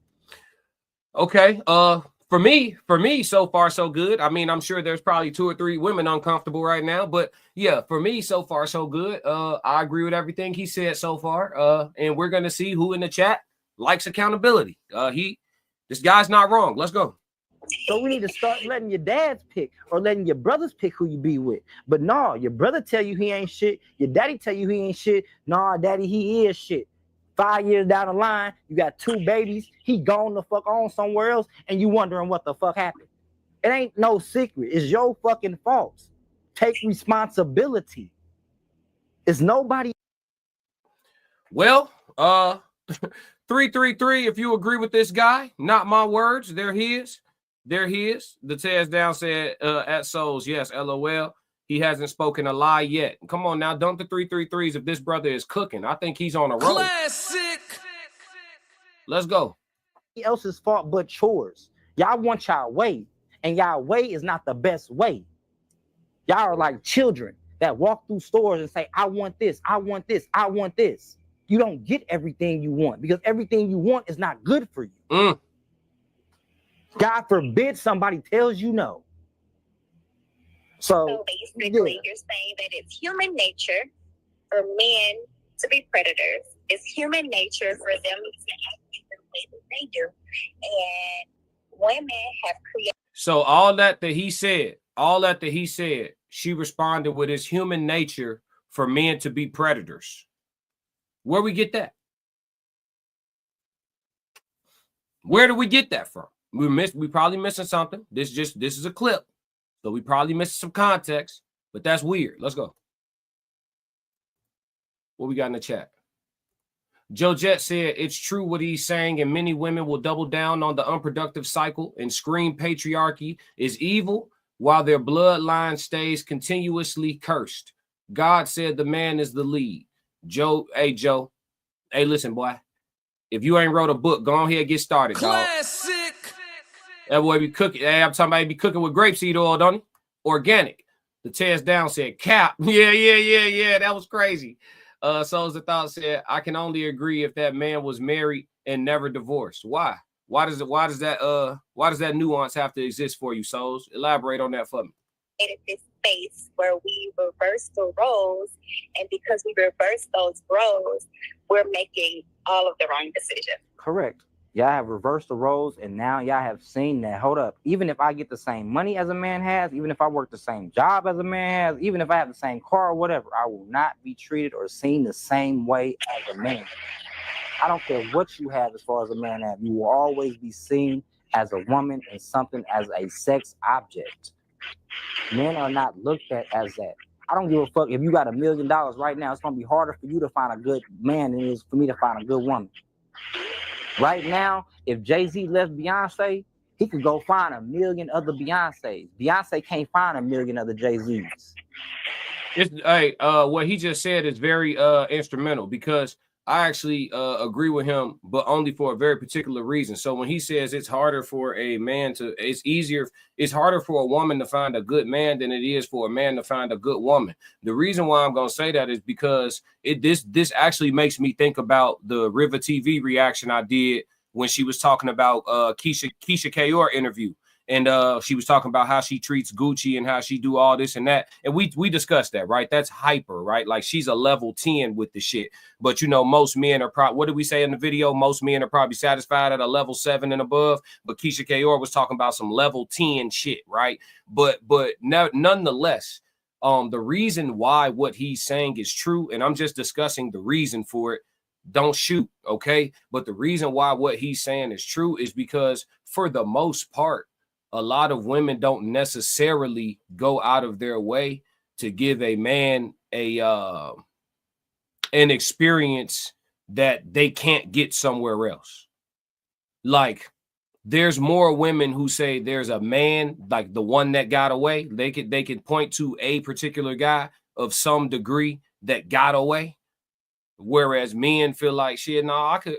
Okay. For me, so far, so good. I mean, I'm sure there's probably 2 or 3 women uncomfortable right now, but yeah, for me, so far, so good. I agree with everything he said so far. And we're going to see who in the chat likes accountability. This guy's not wrong. Let's go. So we need to start letting your dads pick or letting your brothers pick who you be with. But no, your brother tell you he ain't shit. Your daddy tell you he ain't shit. Nah, daddy, he is shit. 5 years down the line, you got 2 babies. He gone the fuck on somewhere else, and you wondering what the fuck happened. It ain't no secret. It's your fucking fault. Take responsibility. It's nobody. Well, 333, if you agree with this guy, not my words, they're his. They're his. The Tez down said at Souls, yes, LOL. He hasn't spoken a lie yet. Come on now, dump the 333s if this brother is cooking. I think he's on a roll. Classic. Let's go. Else's fault but yours. Y'all want y'all way, and y'all way is not the best way. Y'all are like children that walk through stores and say, I want this, I want this, I want this. You don't get everything you want because everything you want is not good for you. God forbid somebody tells you no. So basically, you're saying that it's human nature for men to be predators. It's human nature for them to act the way that they do. And women have created. So all that he said, she responded with it's human nature for men to be predators. Where we get that? Where do we get that from? We probably missing something. This is a clip. So we probably missing some context, but that's weird. Let's go. What we got in the chat? Joe Jet said it's true what he's saying, and many women will double down on the unproductive cycle and scream patriarchy is evil while their bloodline stays continuously cursed. God said the man is the lead. Joe, hey, listen, boy. If you ain't wrote a book, go on here and get started, Classic. Dog. That boy be cooking. Hey, I'm talking about he be cooking with grapeseed oil, don't he? Organic. The Tez Down said cap. Yeah. That was crazy. Souls the Thought said, I can only agree if that man was married and never divorced. Why? Why does that nuance have to exist for you, Souls? Elaborate on that for me. This space where we reverse the roles, and because we reverse those roles, we're making all of the wrong decisions. correct. Y'all have reversed the roles, and now y'all have seen that, hold up, even if I get the same money as a man has, even if I work the same job as a man has, even if I have the same car or whatever, I will not be treated or seen the same way as a man. I don't care what you have as far as a man have. You will always be seen as a woman and something as a sex object. Men are not looked at as that. I don't give a fuck if you got $1 million right now. It's going to be harder for you to find a good man than it is for me to find a good woman. Right now, if Jay-Z left Beyonce, he could go find 1 million other Beyoncés. Beyonce can't find 1 million other Jay-Z's. What he just said is very instrumental, because I actually agree with him, but only for a very particular reason. So when he says it's harder for a man to, it's harder for a woman to find a good man than it is for a man to find a good woman. The reason why I'm going to say that is because this actually makes me think about the River TV reaction I did when she was talking about Keisha Kayor interview. And she was talking about how she treats Gucci and how she do all this and that. And we discussed that, right? That's hyper, right? Like she's a level 10 with the shit. But, you know, most men are probably, what did we say in the video? Most men are probably satisfied at a level 7 and above. But Keisha Kayor was talking about some level 10 shit, right? But nonetheless, the reason why what he's saying is true, and I'm just discussing the reason for it, don't shoot, okay? But the reason why what he's saying is true is because for the most part, a lot of women don't necessarily go out of their way to give a man an experience that they can't get somewhere else. Like, there's more women who say there's a man, like the one that got away. They can point to a particular guy of some degree that got away, whereas men feel like, shit, no, I could,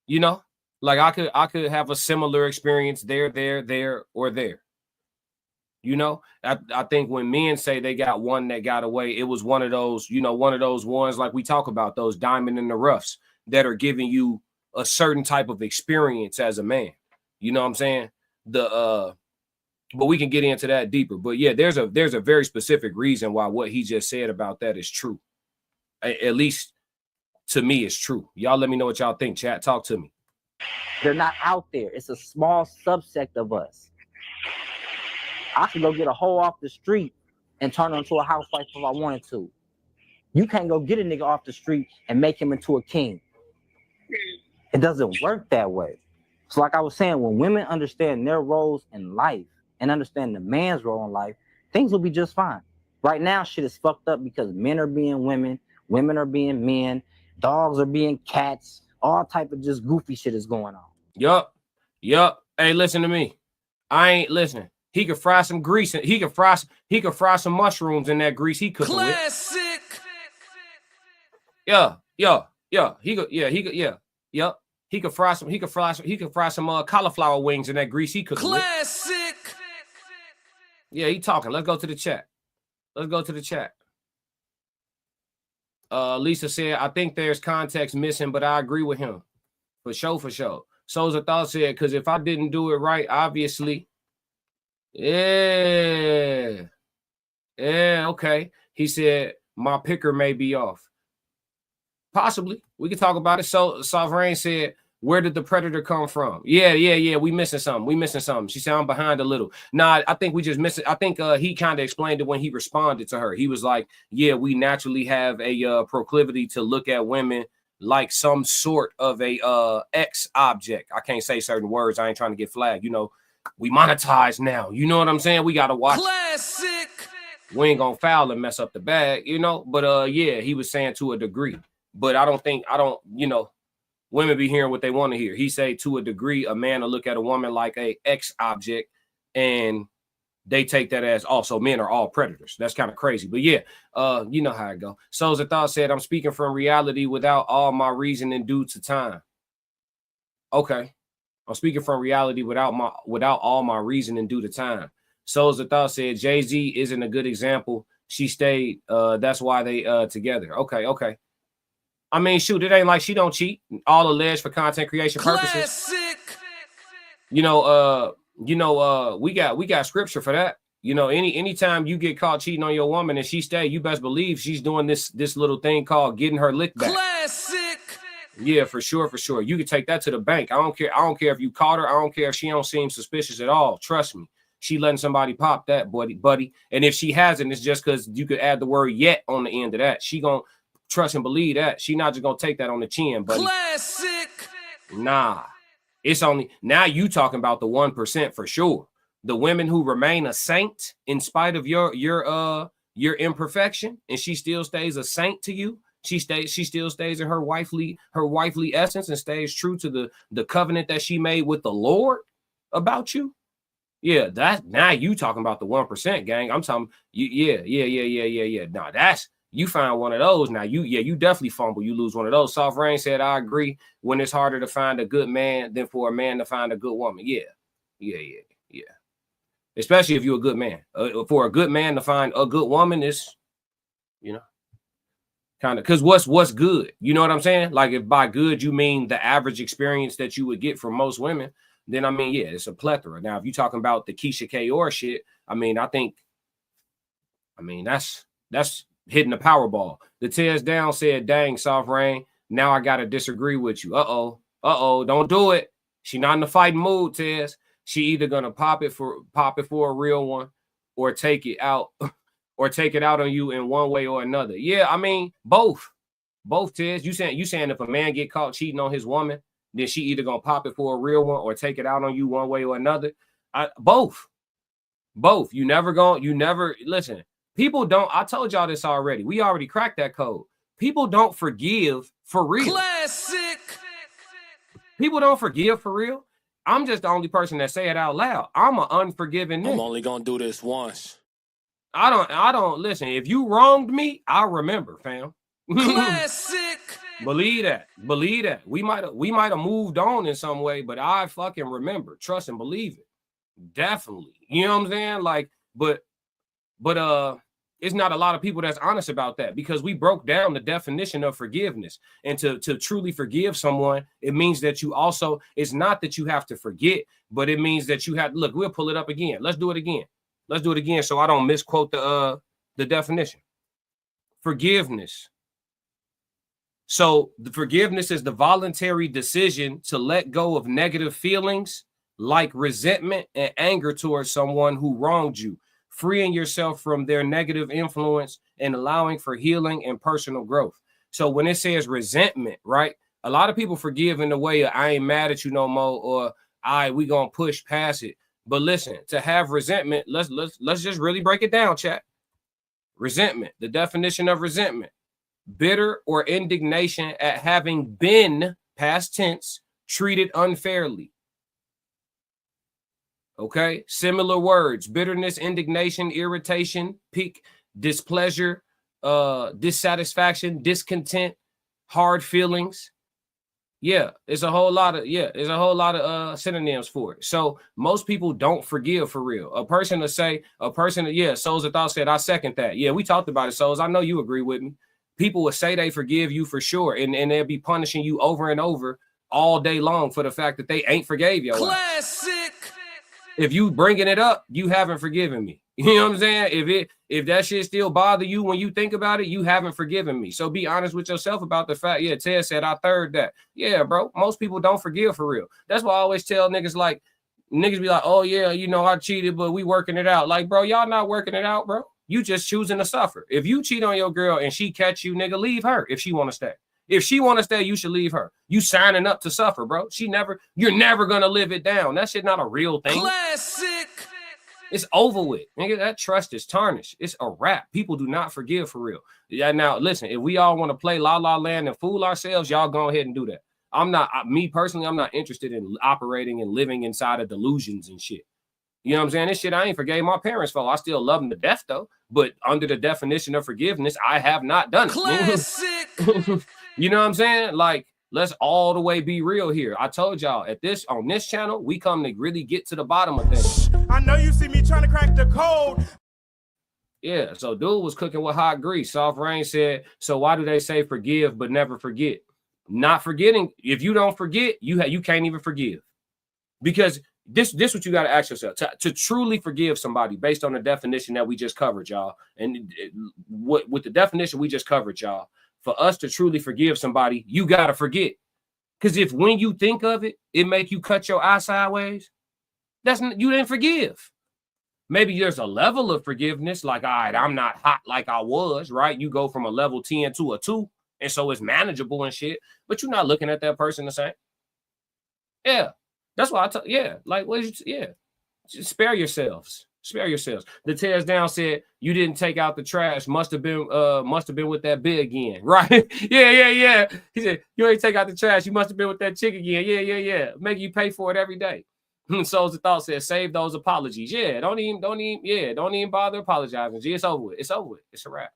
you know. Like I could have a similar experience there, or there. You know, I think when men say they got one that got away, it was one of those, you know, one of those ones like we talk about, those diamond in the roughs that are giving you a certain type of experience as a man. You know what I'm saying? But we can get into that deeper. But yeah, there's a very specific reason why what he just said about that is true. At least to me, it's true. Y'all let me know what y'all think. Chat, talk to me. They're not out there. It's a small subsect of us. I could go get a hoe off the street and turn her into a housewife if I wanted to. You can't go get a nigga off the street and make him into a king. It doesn't work that way. So like I was saying, when women understand their roles in life and understand the man's role in life, things will be just fine. Right now, shit is fucked up because men are being women, women are being men, dogs are being cats. All type of just goofy shit is going on. Yup. Hey, listen to me. I ain't listening. He could fry some grease. He could fry some mushrooms in that grease he cooking with. Classic. Yeah. He could fry some cauliflower wings in that grease he cooking with. Classic. Yeah, he talking. Let's go to the chat. Let's go to the chat. Lisa said, I think there's context missing, but I agree with him. For sure, for sure. Souls of Thought said, because if I didn't do it right, obviously. Yeah. Yeah, okay. He said, my picker may be off. Possibly. We can talk about it. So Sovereign said, where did the predator come from? Yeah. We missing something. She said, I'm behind a little. Nah, I think we just missed it. I think he kind of explained it when he responded to her. He was like, yeah, we naturally have a proclivity to look at women like some sort of a X object. I can't say certain words. I ain't trying to get flagged. You know, we monetize now. You know what I'm saying? We got to watch. Classic. We ain't gonna foul and mess up the bag, you know. But yeah, he was saying to a degree. But I don't, you know, women be hearing what they want to hear. He say to a degree, a man will look at a woman like a X object, and they take that as also men are all predators. That's kind of crazy. But yeah, you know how it go. Souls of Thought said, I'm speaking from reality without all my reasoning due to time. Okay. I'm speaking from reality without all my reasoning due to time. Souls of Thought said Jay-Z isn't a good example. She stayed. That's why they together. Okay. I mean, shoot, it ain't like she don't cheat. All alleged for content creation purposes. Classic. We got scripture for that. You know, anytime you get caught cheating on your woman and she stay, you best believe she's doing this little thing called getting her lick back. Classic. Yeah, for sure. You can take that to the bank. I don't care if you caught her. I don't care if she don't seem suspicious at all. Trust me. She letting somebody pop that, buddy. And if she hasn't, it's just because you could add the word yet on the end of that. She gonna trust and believe that. She not just gonna take that on the chin, buddy. Classic. Nah. It's only now you talking about the 1% for sure. The women who remain a saint in spite of your imperfection, and she still stays a saint to you. She still stays in her wifely essence and stays true to the covenant that she made with the Lord about you. Yeah, that's now you talking about the 1%, gang. I'm talking yeah. Nah, that's you find one of those. Now you definitely fumble. You lose one of those. Soft Rain said, I agree. When it's harder to find a good man than for a man to find a good woman. Yeah. Especially if you're a good man. For a good man to find a good woman is, you know, kind of because what's good? You know what I'm saying? Like if by good you mean the average experience that you would get from most women, then I mean, yeah, it's a plethora. Now, if you're talking about the Keisha Kaur shit, I mean, that's hitting the Powerball. The Tez Down said, dang, Soft Rain, now I gotta disagree with you. Uh-oh, don't do it. She not in the fighting mood, Tez. She either gonna pop it for a real one or take it out on you in one way or another. Yeah, I mean, both, Tez. You saying if a man get caught cheating on his woman, then she either gonna pop it for a real one or take it out on you one way or another. Both. You never listen. People don't. I told y'all this already. We already cracked that code. People don't forgive for real. Classic. People don't forgive for real. I'm just the only person that say it out loud. I'm an unforgiving nigga. I'm only gonna do this once. I don't listen. If you wronged me, I'll remember, fam. Classic. Believe that. We might have moved on in some way, but I fucking remember. Trust and believe it. Definitely. You know what I'm saying? Like, but it's not a lot of people that's honest about that because we broke down the definition of forgiveness. And to truly forgive someone, it means that you also, it's not that you have to forget, but it means that you have, look, we'll pull it up again. Let's do it again so I don't misquote the definition. Forgiveness. So the forgiveness is the voluntary decision to let go of negative feelings like resentment and anger towards someone who wronged you, freeing yourself from their negative influence and allowing for healing and personal growth. So when it says resentment, right? A lot of people forgive in the way of, I ain't mad at you no more, or we gonna push past it. But listen, to have resentment, let's just really break it down, chat. Resentment, the definition of resentment. Bitter or indignation at having been, past tense, treated unfairly. Okay, similar words: bitterness, indignation, irritation, pique, displeasure, dissatisfaction, discontent, hard feelings. Yeah, it's a whole lot of synonyms for it. So most people don't forgive for real. Souls of Thought said, I second that. Yeah, we talked about it, Souls. I know you agree with me. People would say they forgive you for sure, and they'll be punishing you over and over all day long for the fact that they ain't forgave you. Classic. If you bringing it up, you haven't forgiven me. You know what I'm saying? If that shit still bother you when you think about it, you haven't forgiven me. So be honest with yourself about the fact. Yeah, Ted said I third that. Yeah, bro. Most people don't forgive for real. That's why I always tell niggas be like, oh yeah, you know, I cheated, but we working it out. Like, bro, y'all not working it out, bro. You just choosing to suffer. If you cheat on your girl and she catch you, nigga, leave her if she want to stay. If she want to stay, you should leave her. You signing up to suffer, bro. You're never gonna live it down. That shit not a real thing. Classic. It's over with. Nigga, that trust is tarnished. It's a wrap. People do not forgive for real. Yeah, now listen, if we all want to play La La Land and fool ourselves, y'all go ahead and do that. Me personally, I'm not interested in operating and living inside of delusions and shit. You know what I'm saying? This shit I ain't forgave my parents for. I still love them to death though. But under the definition of forgiveness, I have not done it. Classic. You know what I'm saying? Like, let's all the way be real here. I told y'all on this channel, we come to really get to the bottom of things. I know you see me trying to crack the code. Yeah, so dude was cooking with hot grease. Soft Rain said, so why do they say forgive but never forget? Not forgetting, if you don't forget, you can't even forgive. Because this what you got to ask yourself. To truly forgive somebody based on the definition that we just covered, y'all. And with the definition we just covered, y'all, for us to truly forgive somebody, you got to forget. Because if when you think of it, it make you cut your eye sideways, you didn't forgive. Maybe there's a level of forgiveness, like, all right, I'm not hot like I was, right? You go from a level 10 to a 2, and so it's manageable and shit, but you're not looking at that person the same. Yeah, that's why just spare yourselves. Spare yourselves. The tears down said you didn't take out the trash. Must have been with that bitch again, right? yeah. He said you ain't take out the trash. You must have been with that chick again. Yeah. Make you pay for it every day. Souls of Thought said save those apologies. Yeah, don't even bother apologizing. G, it's over with. It's over with. It's a wrap.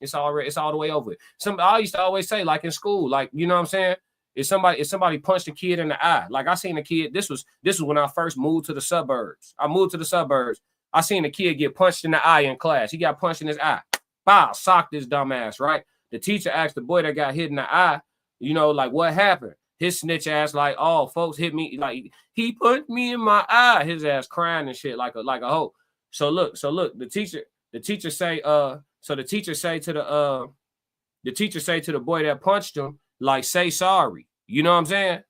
It's all the way over with. I used to always say, like in school, like, you know what I'm saying? If somebody punched a kid in the eye, like I seen a kid, this was when I first moved to the suburbs. I seen a kid get punched in the eye in class. He got punched in his eye. Bow, socked his dumb ass, right? The teacher asked the boy that got hit in the eye, you know, like, what happened? His snitch ass like, oh, folks hit me, like he punched me in my eye. His ass crying and shit like a hoe. So look, the teacher say to the boy that punched him, like, say sorry. You know what I'm saying?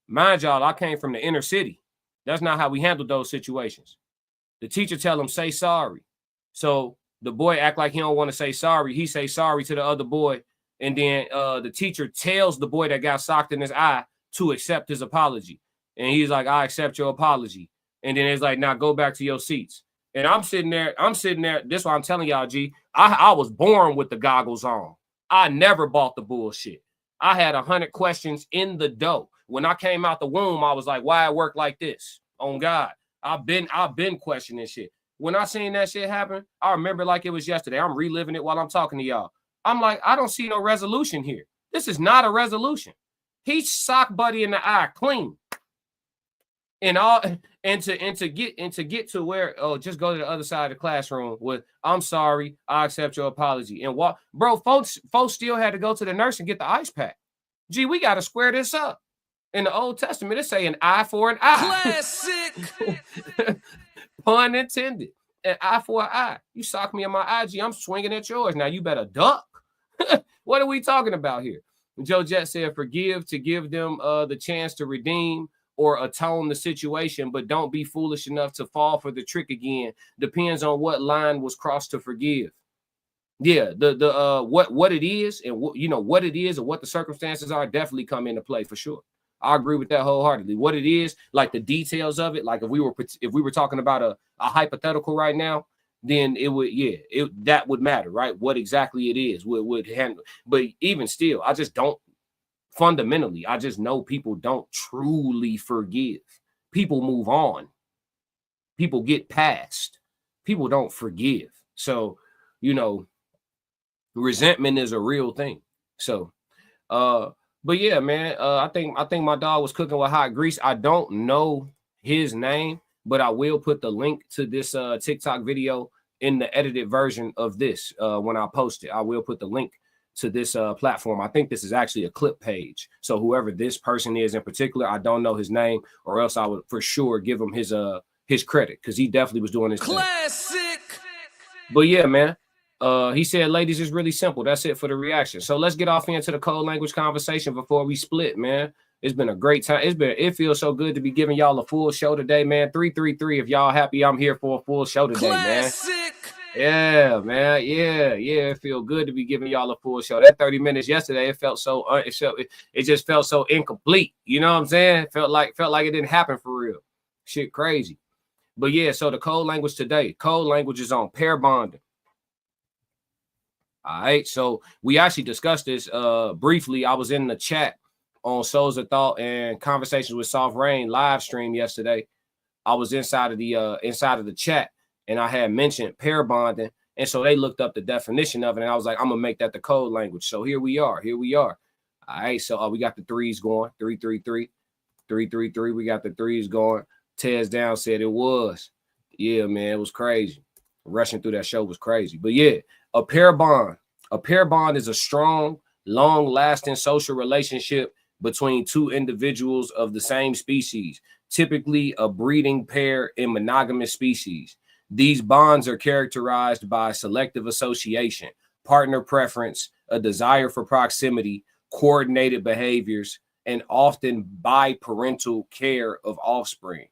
Mind y'all, I came from the inner city. That's not how we handle those situations. The teacher tell him, say sorry. So the boy act like he don't want to say sorry. He say sorry to the other boy. And then the teacher tells the boy that got socked in his eye to accept his apology. And he's like, I accept your apology. And then it's like, now go back to your seats. And I'm sitting there. This is why I'm telling y'all, G, I was born with the goggles on. I never bought the bullshit. I had 100 questions in the dough. When I came out the womb, I was like, why it work like this? On God. I've been questioning shit. When I seen that shit happen, I remember like it was yesterday. I'm reliving it while I'm talking to y'all. I'm like, I don't see no resolution here. This is not a resolution. He socked Buddy in the eye clean. And to get to where, oh, just go to the other side of the classroom with, I'm sorry, I accept your apology. And what, bro, folks still had to go to the nurse and get the ice pack. Gee, we got to square this up. In the Old Testament, it's saying eye for an eye. Classic. Pun intended. An eye for an eye. You sock me in my eye, G, I'm swinging at yours. Now you better duck. What are we talking about here? Joe Jet said, forgive to give them the chance to redeem or atone the situation, but don't be foolish enough to fall for the trick again. Depends on what line was crossed to forgive. Yeah, what it is and what it is and what the circumstances are definitely come into play for sure. I agree with that wholeheartedly. What it is, like the details of it, like if we were talking about a hypothetical right now, then it would, that would matter, right? What exactly it is would handle. But even still, I just don't. Fundamentally, I just know people don't truly forgive. People move on. People get past. People don't forgive. So, resentment is a real thing. So, But yeah, man, I think my dog was cooking with hot grease. I don't know his name, but I will put the link to this TikTok video in the edited version of this when I post it. I will put the link to this platform. I think this is actually a clip page. So whoever this person is in particular, I don't know his name, or else I would for sure give him his credit, because he definitely was doing his Classic. thing. But yeah, man. He said, ladies, it's really simple. That's it for the reaction. So let's get off into the code language conversation before we split, man. It's been a great time. It feels so good to be giving y'all a full show today, man. 333. If y'all happy, I'm here for a full show today, Classic. man. Yeah, man. Yeah. It feels good to be giving y'all a full show. That 30 minutes yesterday, it felt so it just felt so incomplete. You know what I'm saying? It felt like it didn't happen for real. Shit crazy. But yeah, so the code language today. Code language is on pair bonding. All right, so we actually discussed this briefly. I was in the chat on Souls of Thought and Conversations with Soft Rain live stream yesterday. I was inside of the chat, and I had mentioned pair bonding, and so they looked up the definition of it, and I was like, I'm gonna make that the code language. So here we are. All right, so we got the threes going. 333, 333. We got the threes going. Tez Down said it was. Yeah, man, it was crazy. Rushing through that show was crazy, but yeah. A pair bond. A pair bond is a strong, long-lasting social relationship between two individuals of the same species, typically a breeding pair in monogamous species. These bonds are characterized by selective association, partner preference, a desire for proximity, coordinated behaviors, and often biparental care of offspring,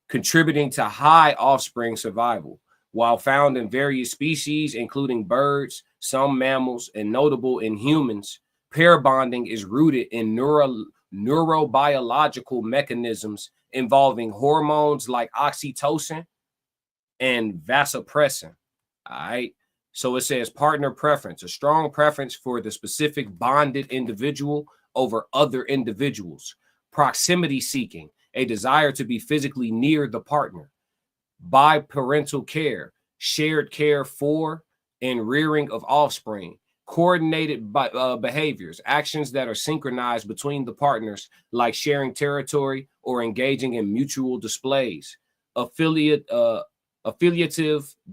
contributing to high offspring survival. While found in various species, including birds, some mammals, and notable in humans, pair bonding is rooted in neurobiological mechanisms involving hormones like oxytocin and vasopressin. All right. So it says partner preference, a strong preference for the specific bonded individual over other individuals. Proximity seeking, a desire to be physically near the partner. Biparental care, shared care for and rearing of offspring, coordinated behaviors, actions that are synchronized between the partners, like sharing territory or engaging in mutual displays, affiliative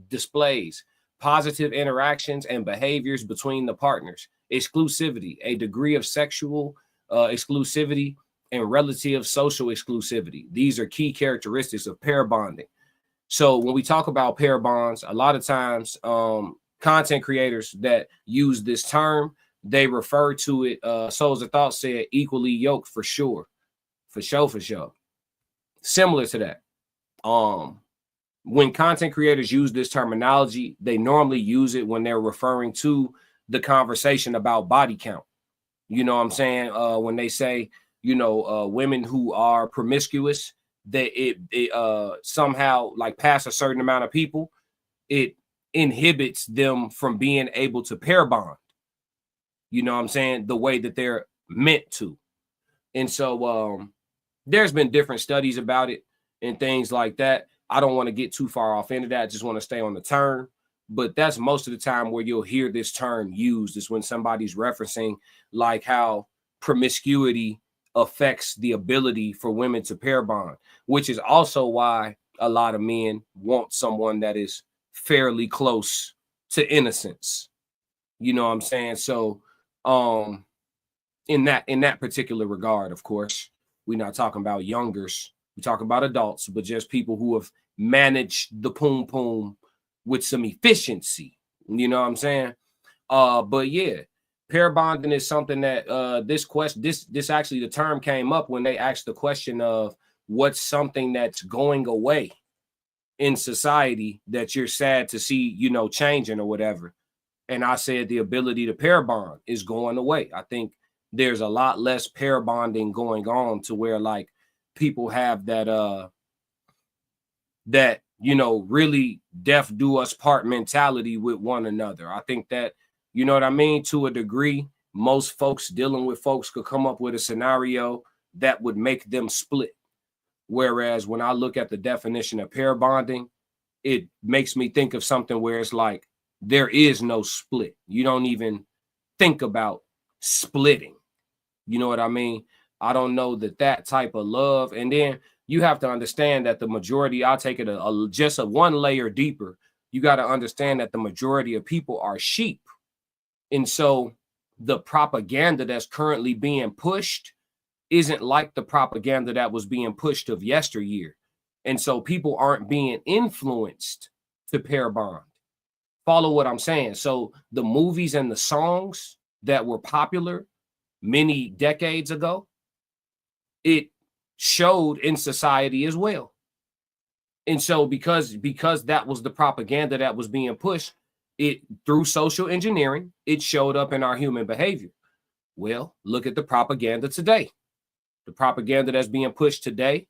displays, positive interactions and behaviors between the partners, exclusivity, a degree of sexual exclusivity and relative social exclusivity. These are key characteristics of pair bonding. So when we talk about pair bonds, a lot of times content creators that use this term, they refer to it, Souls of Thought said, equally yoked for sure. For sure. Similar to that. When content creators use this terminology, they normally use it when they're referring to the conversation about body count. You know what I'm saying? When they say, women who are promiscuous, that it somehow, like, past a certain amount of people, it inhibits them from being able to pair bond. You know what I'm saying? The way that they're meant to. And so there's been different studies about it and things like that. I don't want to get too far off into that. I just want to stay on the term. But that's most of the time where you'll hear this term used, is when somebody's referencing like how promiscuity affects the ability for women to pair bond, which is also why a lot of men want someone that is fairly close to innocence. You know what I'm saying? So in that particular regard, of course, we're not talking about youngers. We talk about adults, but just people who have managed the poom with some efficiency. You know what I'm saying? But yeah, pair bonding is something that this actually, the term came up when they asked the question of what's something that's going away in society that you're sad to see, changing or whatever. And I said the ability to pair bond is going away. I think there's a lot less pair bonding going on, to where like people have that really death do us part mentality with one another. I think that, you know what I mean, to a degree, most folks dealing with folks could come up with a scenario that would make them split. Whereas when I look at the definition of pair bonding, it makes me think of something where it's like there is no split. You don't even think about splitting. You know what I mean? I don't know that type of love. And then you have to understand that the majority, I'll take it just a one layer deeper. You got to understand that the majority of people are sheep. And so the propaganda that's currently being pushed isn't like the propaganda that was being pushed of yesteryear. And so people aren't being influenced to pair bond. Follow what I'm saying. So the movies and the songs that were popular many decades ago, it showed in society as well. And so because that was the propaganda that was being pushed, it through social engineering, it showed up in our human behavior. Well, look at the propaganda today. The propaganda that's being pushed today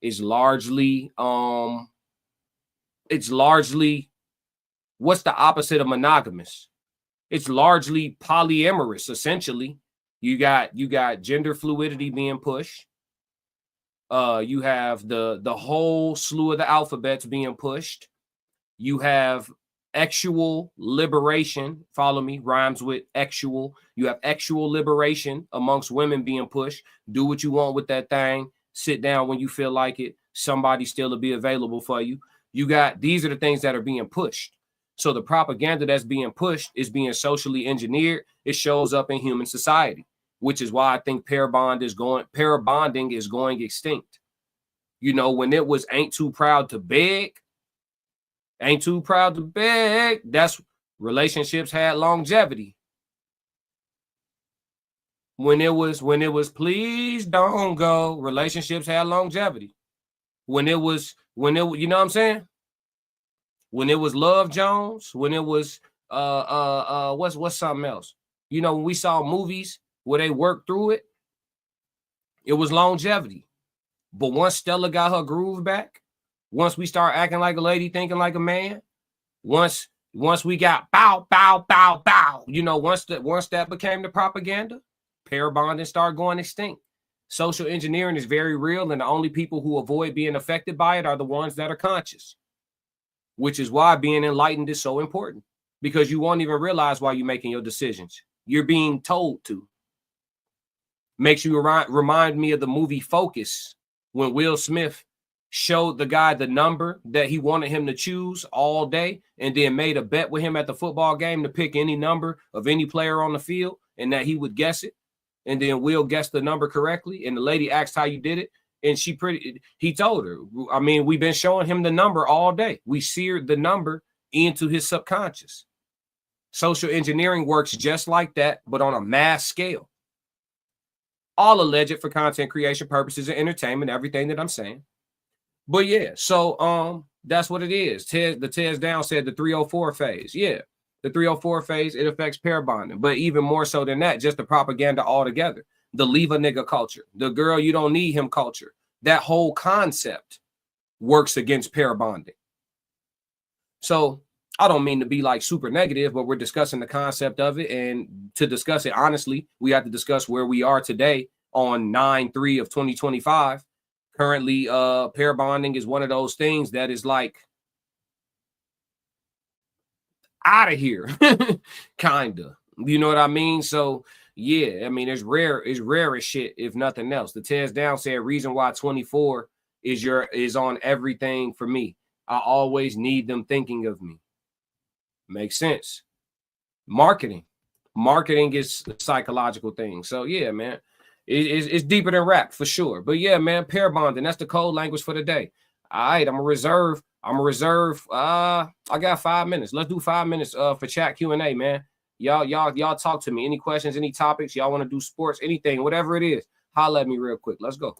is largely what's the opposite of monogamous? It's largely polyamorous, essentially. You got gender fluidity being pushed. You have the whole slew of the alphabets being pushed. You have actual liberation, follow me, rhymes with actual. You have actual liberation amongst women being pushed. Do what you want with that thing. Sit down when you feel like it. Somebody still will be available for you. These are the things that are being pushed. So the propaganda that's being pushed is being socially engineered. It shows up in human society, which is why I think pair bonding is going extinct. You know, when it was ain't too proud to beg, that's relationships had longevity. When it was please don't go, relationships had longevity. When it was, you know what I'm saying? When it was Love Jones, when it was what's something else? You know, when we saw movies where they worked through it, it was longevity. But once Stella got her groove back, once we start acting like a lady, thinking like a man, once we got bow, bow, bow, bow, you know, once that became the propaganda, pair bonding started going extinct. Social engineering is very real, and the only people who avoid being affected by it are the ones that are conscious, which is why being enlightened is so important, because you won't even realize why you're making your decisions. You're being told to. Makes you remind me of the movie Focus, when Will Smith showed the guy the number that he wanted him to choose all day and then made a bet with him at the football game to pick any number of any player on the field and that he would guess it. And then Will guessed the number correctly. And the lady asked how you did it. And he told her, I mean, we've been showing him the number all day. We seared the number into his subconscious. Social engineering works just like that, but on a mass scale. All alleged for content creation purposes and entertainment, everything that I'm saying. But yeah, so that's what it is. The Tez Down said the 304 phase. Yeah, the 304 phase, it affects pair bonding. But even more so than that, just the propaganda altogether. The leave a nigga culture, the girl you don't need him culture. That whole concept works against pair bonding. So I don't mean to be like super negative, but we're discussing the concept of it. And to discuss it honestly, we have to discuss where we are today on 9/3 of 2025. Currently, pair bonding is one of those things that is like out of here, kinda. You know what I mean? So yeah, I mean, it's rare as shit, if nothing else. The Tez Down said reason why 24 is on everything for me. I always need them thinking of me. Makes sense. Marketing is a psychological thing. So yeah, man, it's deeper than rap for sure. But yeah, man, pair bonding, that's the code language for the day. All right, I'm a reserve. I got 5 minutes. Let's do 5 minutes for chat Q&A, man. Y'all talk to me. Any questions, any topics? Y'all want to do sports, anything, whatever it is. Holla at me real quick. Let's go.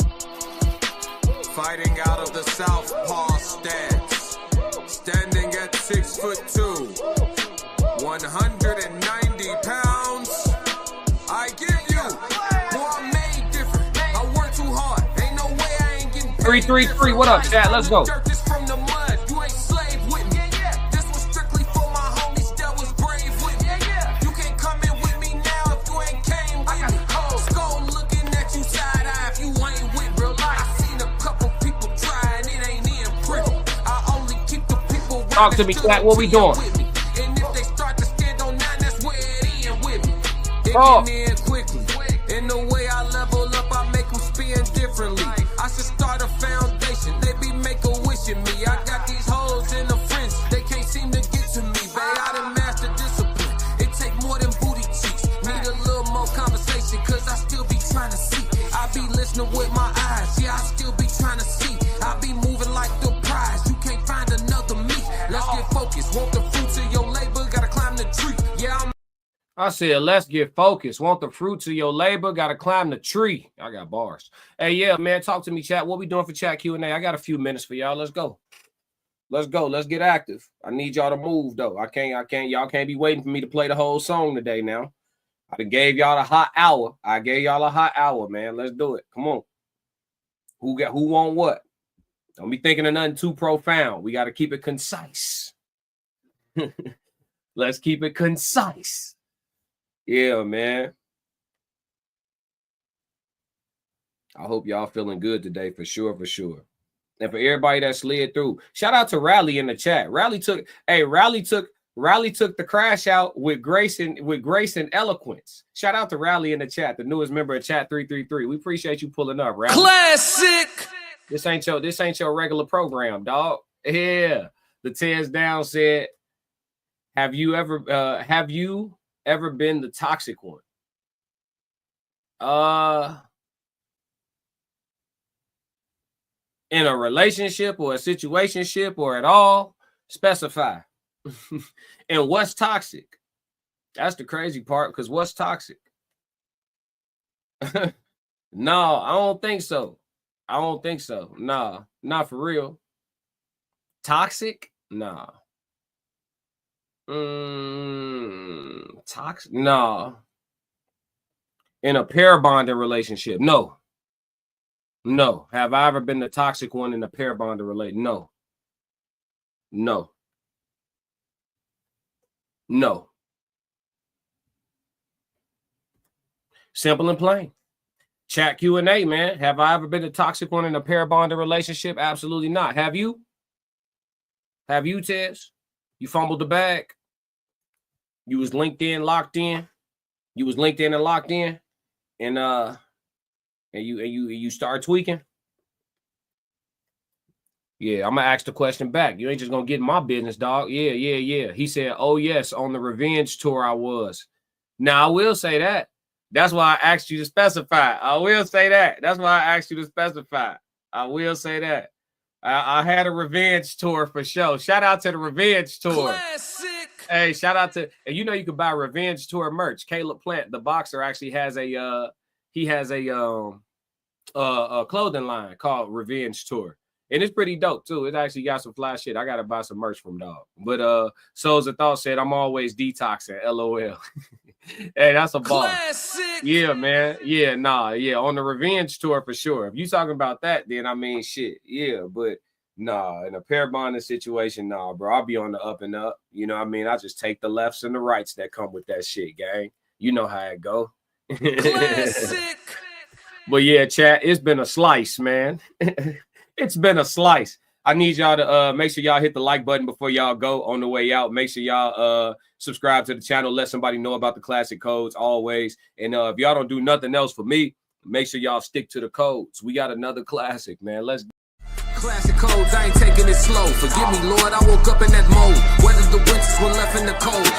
Fighting out of the southpaw stance, standing at 6'2", 190 pounds. I give you, boy, I'm made different. I work too hard. Ain't no way I ain't getting paid. 333. What up, chat? Let's go. Talk to me, chat. What we doing? Oh. I said, let's get focused. Want the fruits of your labor, got to climb the tree. I got bars. Hey, yeah, man, talk to me, chat. What we doing for chat Q&A? I got a few minutes for y'all. Let's go. Let's go. Let's get active. I need y'all to move, though. I can't. Y'all can't be waiting for me to play the whole song today now. I done gave y'all a hot hour. I gave y'all a hot hour, man. Let's do it. Come on. Who want what? Don't be thinking of nothing too profound. We got to keep it concise. Let's keep it concise. Yeah, man. I hope y'all feeling good today for sure, for sure. And for everybody that slid through, shout out to Rally in the chat. Rally took the crash out with grace and eloquence. Shout out to Rally in the chat, the newest member of Chat 333. We appreciate you pulling up, Rally. Classic. This ain't your regular program, dog. Yeah. The Tears Down said, have you ever been the toxic one? In a relationship or a situationship or at all, specify. And what's toxic? That's the crazy part, because what's toxic? No, I don't think so. Nah, not for real. Toxic? Nah. Toxic? Nah. In a pair bonding relationship? No. Have I ever been the toxic one in a pair bonding relationship? No. Simple and plain. Chat Q&A, man. Have I ever been the toxic one in a pair bonding relationship? Absolutely not. Have you? Tez? You fumbled the bag? You was linked in, locked in? You was linked in and locked in? And you start tweaking? Yeah, I'm gonna ask the question back. You ain't just gonna get in my business, dog. Yeah. He said, oh yes, on the revenge tour I was. Now I will say that. That's why I asked you to specify. I will say that. That's why I asked you to specify. I will say that. I had a revenge tour for sure. Shout out to the revenge tour. Classic. Hey, shout out to, and you know you can buy revenge tour merch. Caleb Plant, the boxer, actually has a clothing line called Revenge Tour. And it's pretty dope too. It actually got some fly shit. I gotta buy some merch from dog. But Souls of Thought said I'm always detoxing. LOL. Hey, that's a bar. Classic. Yeah, man. Yeah, on the revenge tour for sure. If you talking about that, then I mean shit. Yeah, but nah, in a pair bonding situation, nah, bro. I'll be on the up and up. You know what I mean? I just take the lefts and the rights that come with that shit, gang. You know how it go. Classic. But yeah, chat, it's been a slice, man. It's been a slice. I need y'all to make sure y'all hit the like button before y'all go on the way out. Make sure y'all subscribe to the channel. Let somebody know about the classic codes always. And if y'all don't do nothing else for me, make sure y'all stick to the codes. We got another classic, man. Let's go. Classic codes, I ain't taking it slow. Forgive me, Lord, I woke up in that mode. Weathered the winters when left in the cold.